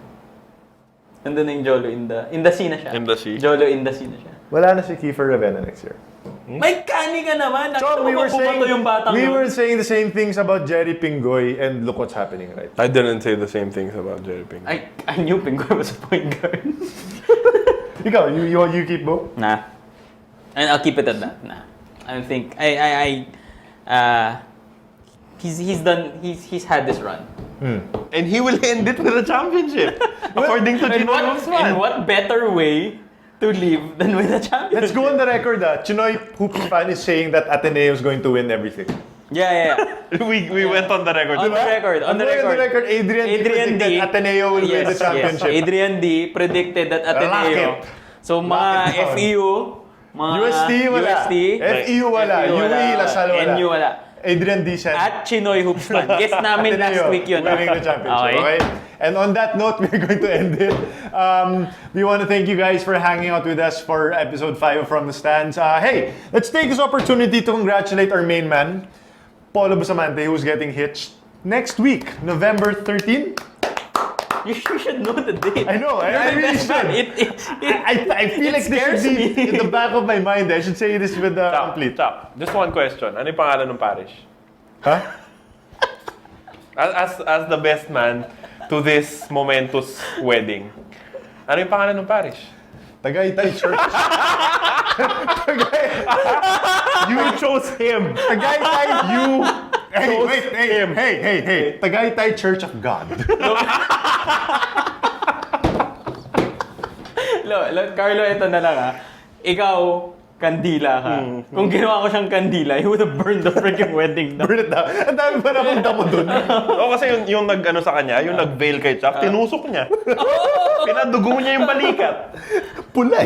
Nandun na yung Jolo in the sea na siya. In the sea? Jolo in the sea na siya. Wala na si Kiefer Ravenna next year. May kani ka naman! So, we Yung were saying the same things about Jerry Pingoy, and look what's happening right now. I didn't say the same things about Jerry Ping. I knew Pingoy was a point guard. Ikaw, you keep Bo? Nah. And I'll keep it at that. Nah. I don't think he's had this run. And he will end it with a championship, according to In Gino Hoops fan. what better way to leave than win the championship. Let's go on the record. Chinoy Hoops fan is saying that Ateneo is going to win everything. Yeah. We went on the record. On the record. On the record, Adrian predicted Ateneo will win the championship. Adrian D predicted that Ateneo. Rocket. So mga Rocket FEU, mga UST wala. FEU wala. UE, Lasal wala. NU wala. Adrian D said At Chinoy Hoops fan. Guess namin last week yun. winning the championship. Okay? And on that note, we're going to end it. We want to thank you guys for hanging out with us for episode 5 of From the Stands. Hey, let's take this opportunity to congratulate our main man, Paulo Bustamante, who's getting hitched next week, November 13. You should know the date. I know, I really should. I feel like this should be in the back of my mind. I should say this with the complete. Chap, just one question. Ano yung pangalan ng parish? Huh? As the best man to this momentous wedding, ano yung pangalan ng parish? Tagaytay Church. You chose him. Tagaytay, you. Hey. Tagaytay Church of God. Carlo, ito na lang Ikaw, kandila ka. Kung ginawa ko siyang kandila, he would have burned the freaking wedding down. Burn it down. Ang dami pa namang damo dun. Oo, kasi yung nag-ano sa kanya, yung nag-veil kay Chap, tinusok niya. Pinadugo niya yung balikat. Pula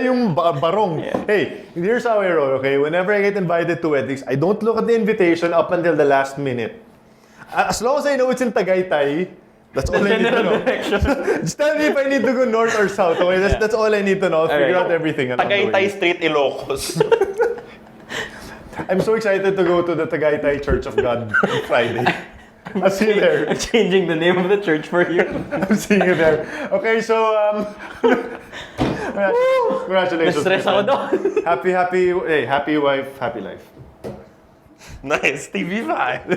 yung barong. Hey, here's how I roll, okay? Whenever I get invited to weddings, I don't look at the invitation up until the last minute. As long as I know it's in Tagaytay, that's all I need to know. Just tell me if I need to go north or south, okay? That's all I need to know. I'll figure out everything. Tagaytay Street, Ilocos. I'm so excited to go to the Tagaytay Church of God on Friday. I'll see you there. I'm changing the name of the church for you. I'm seeing you there. Okay, so congratulations. Na-stress ako doon. Happy wife, happy life. Nice, TV5.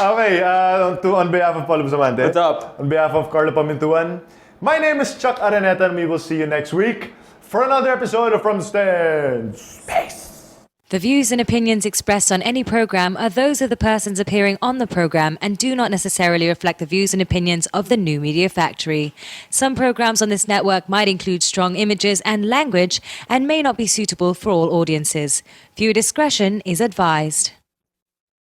Okay, on behalf of Paulo Bustamante. What's up? On behalf of Carlo Pamintuan. My name is Chuck Araneta and we will see you next week for another episode of From the Stands. Peace. The views and opinions expressed on any program are those of the persons appearing on the program and do not necessarily reflect the views and opinions of the New Media Factory. Some programs on this network might include strong images and language and may not be suitable for all audiences. Viewer discretion is advised.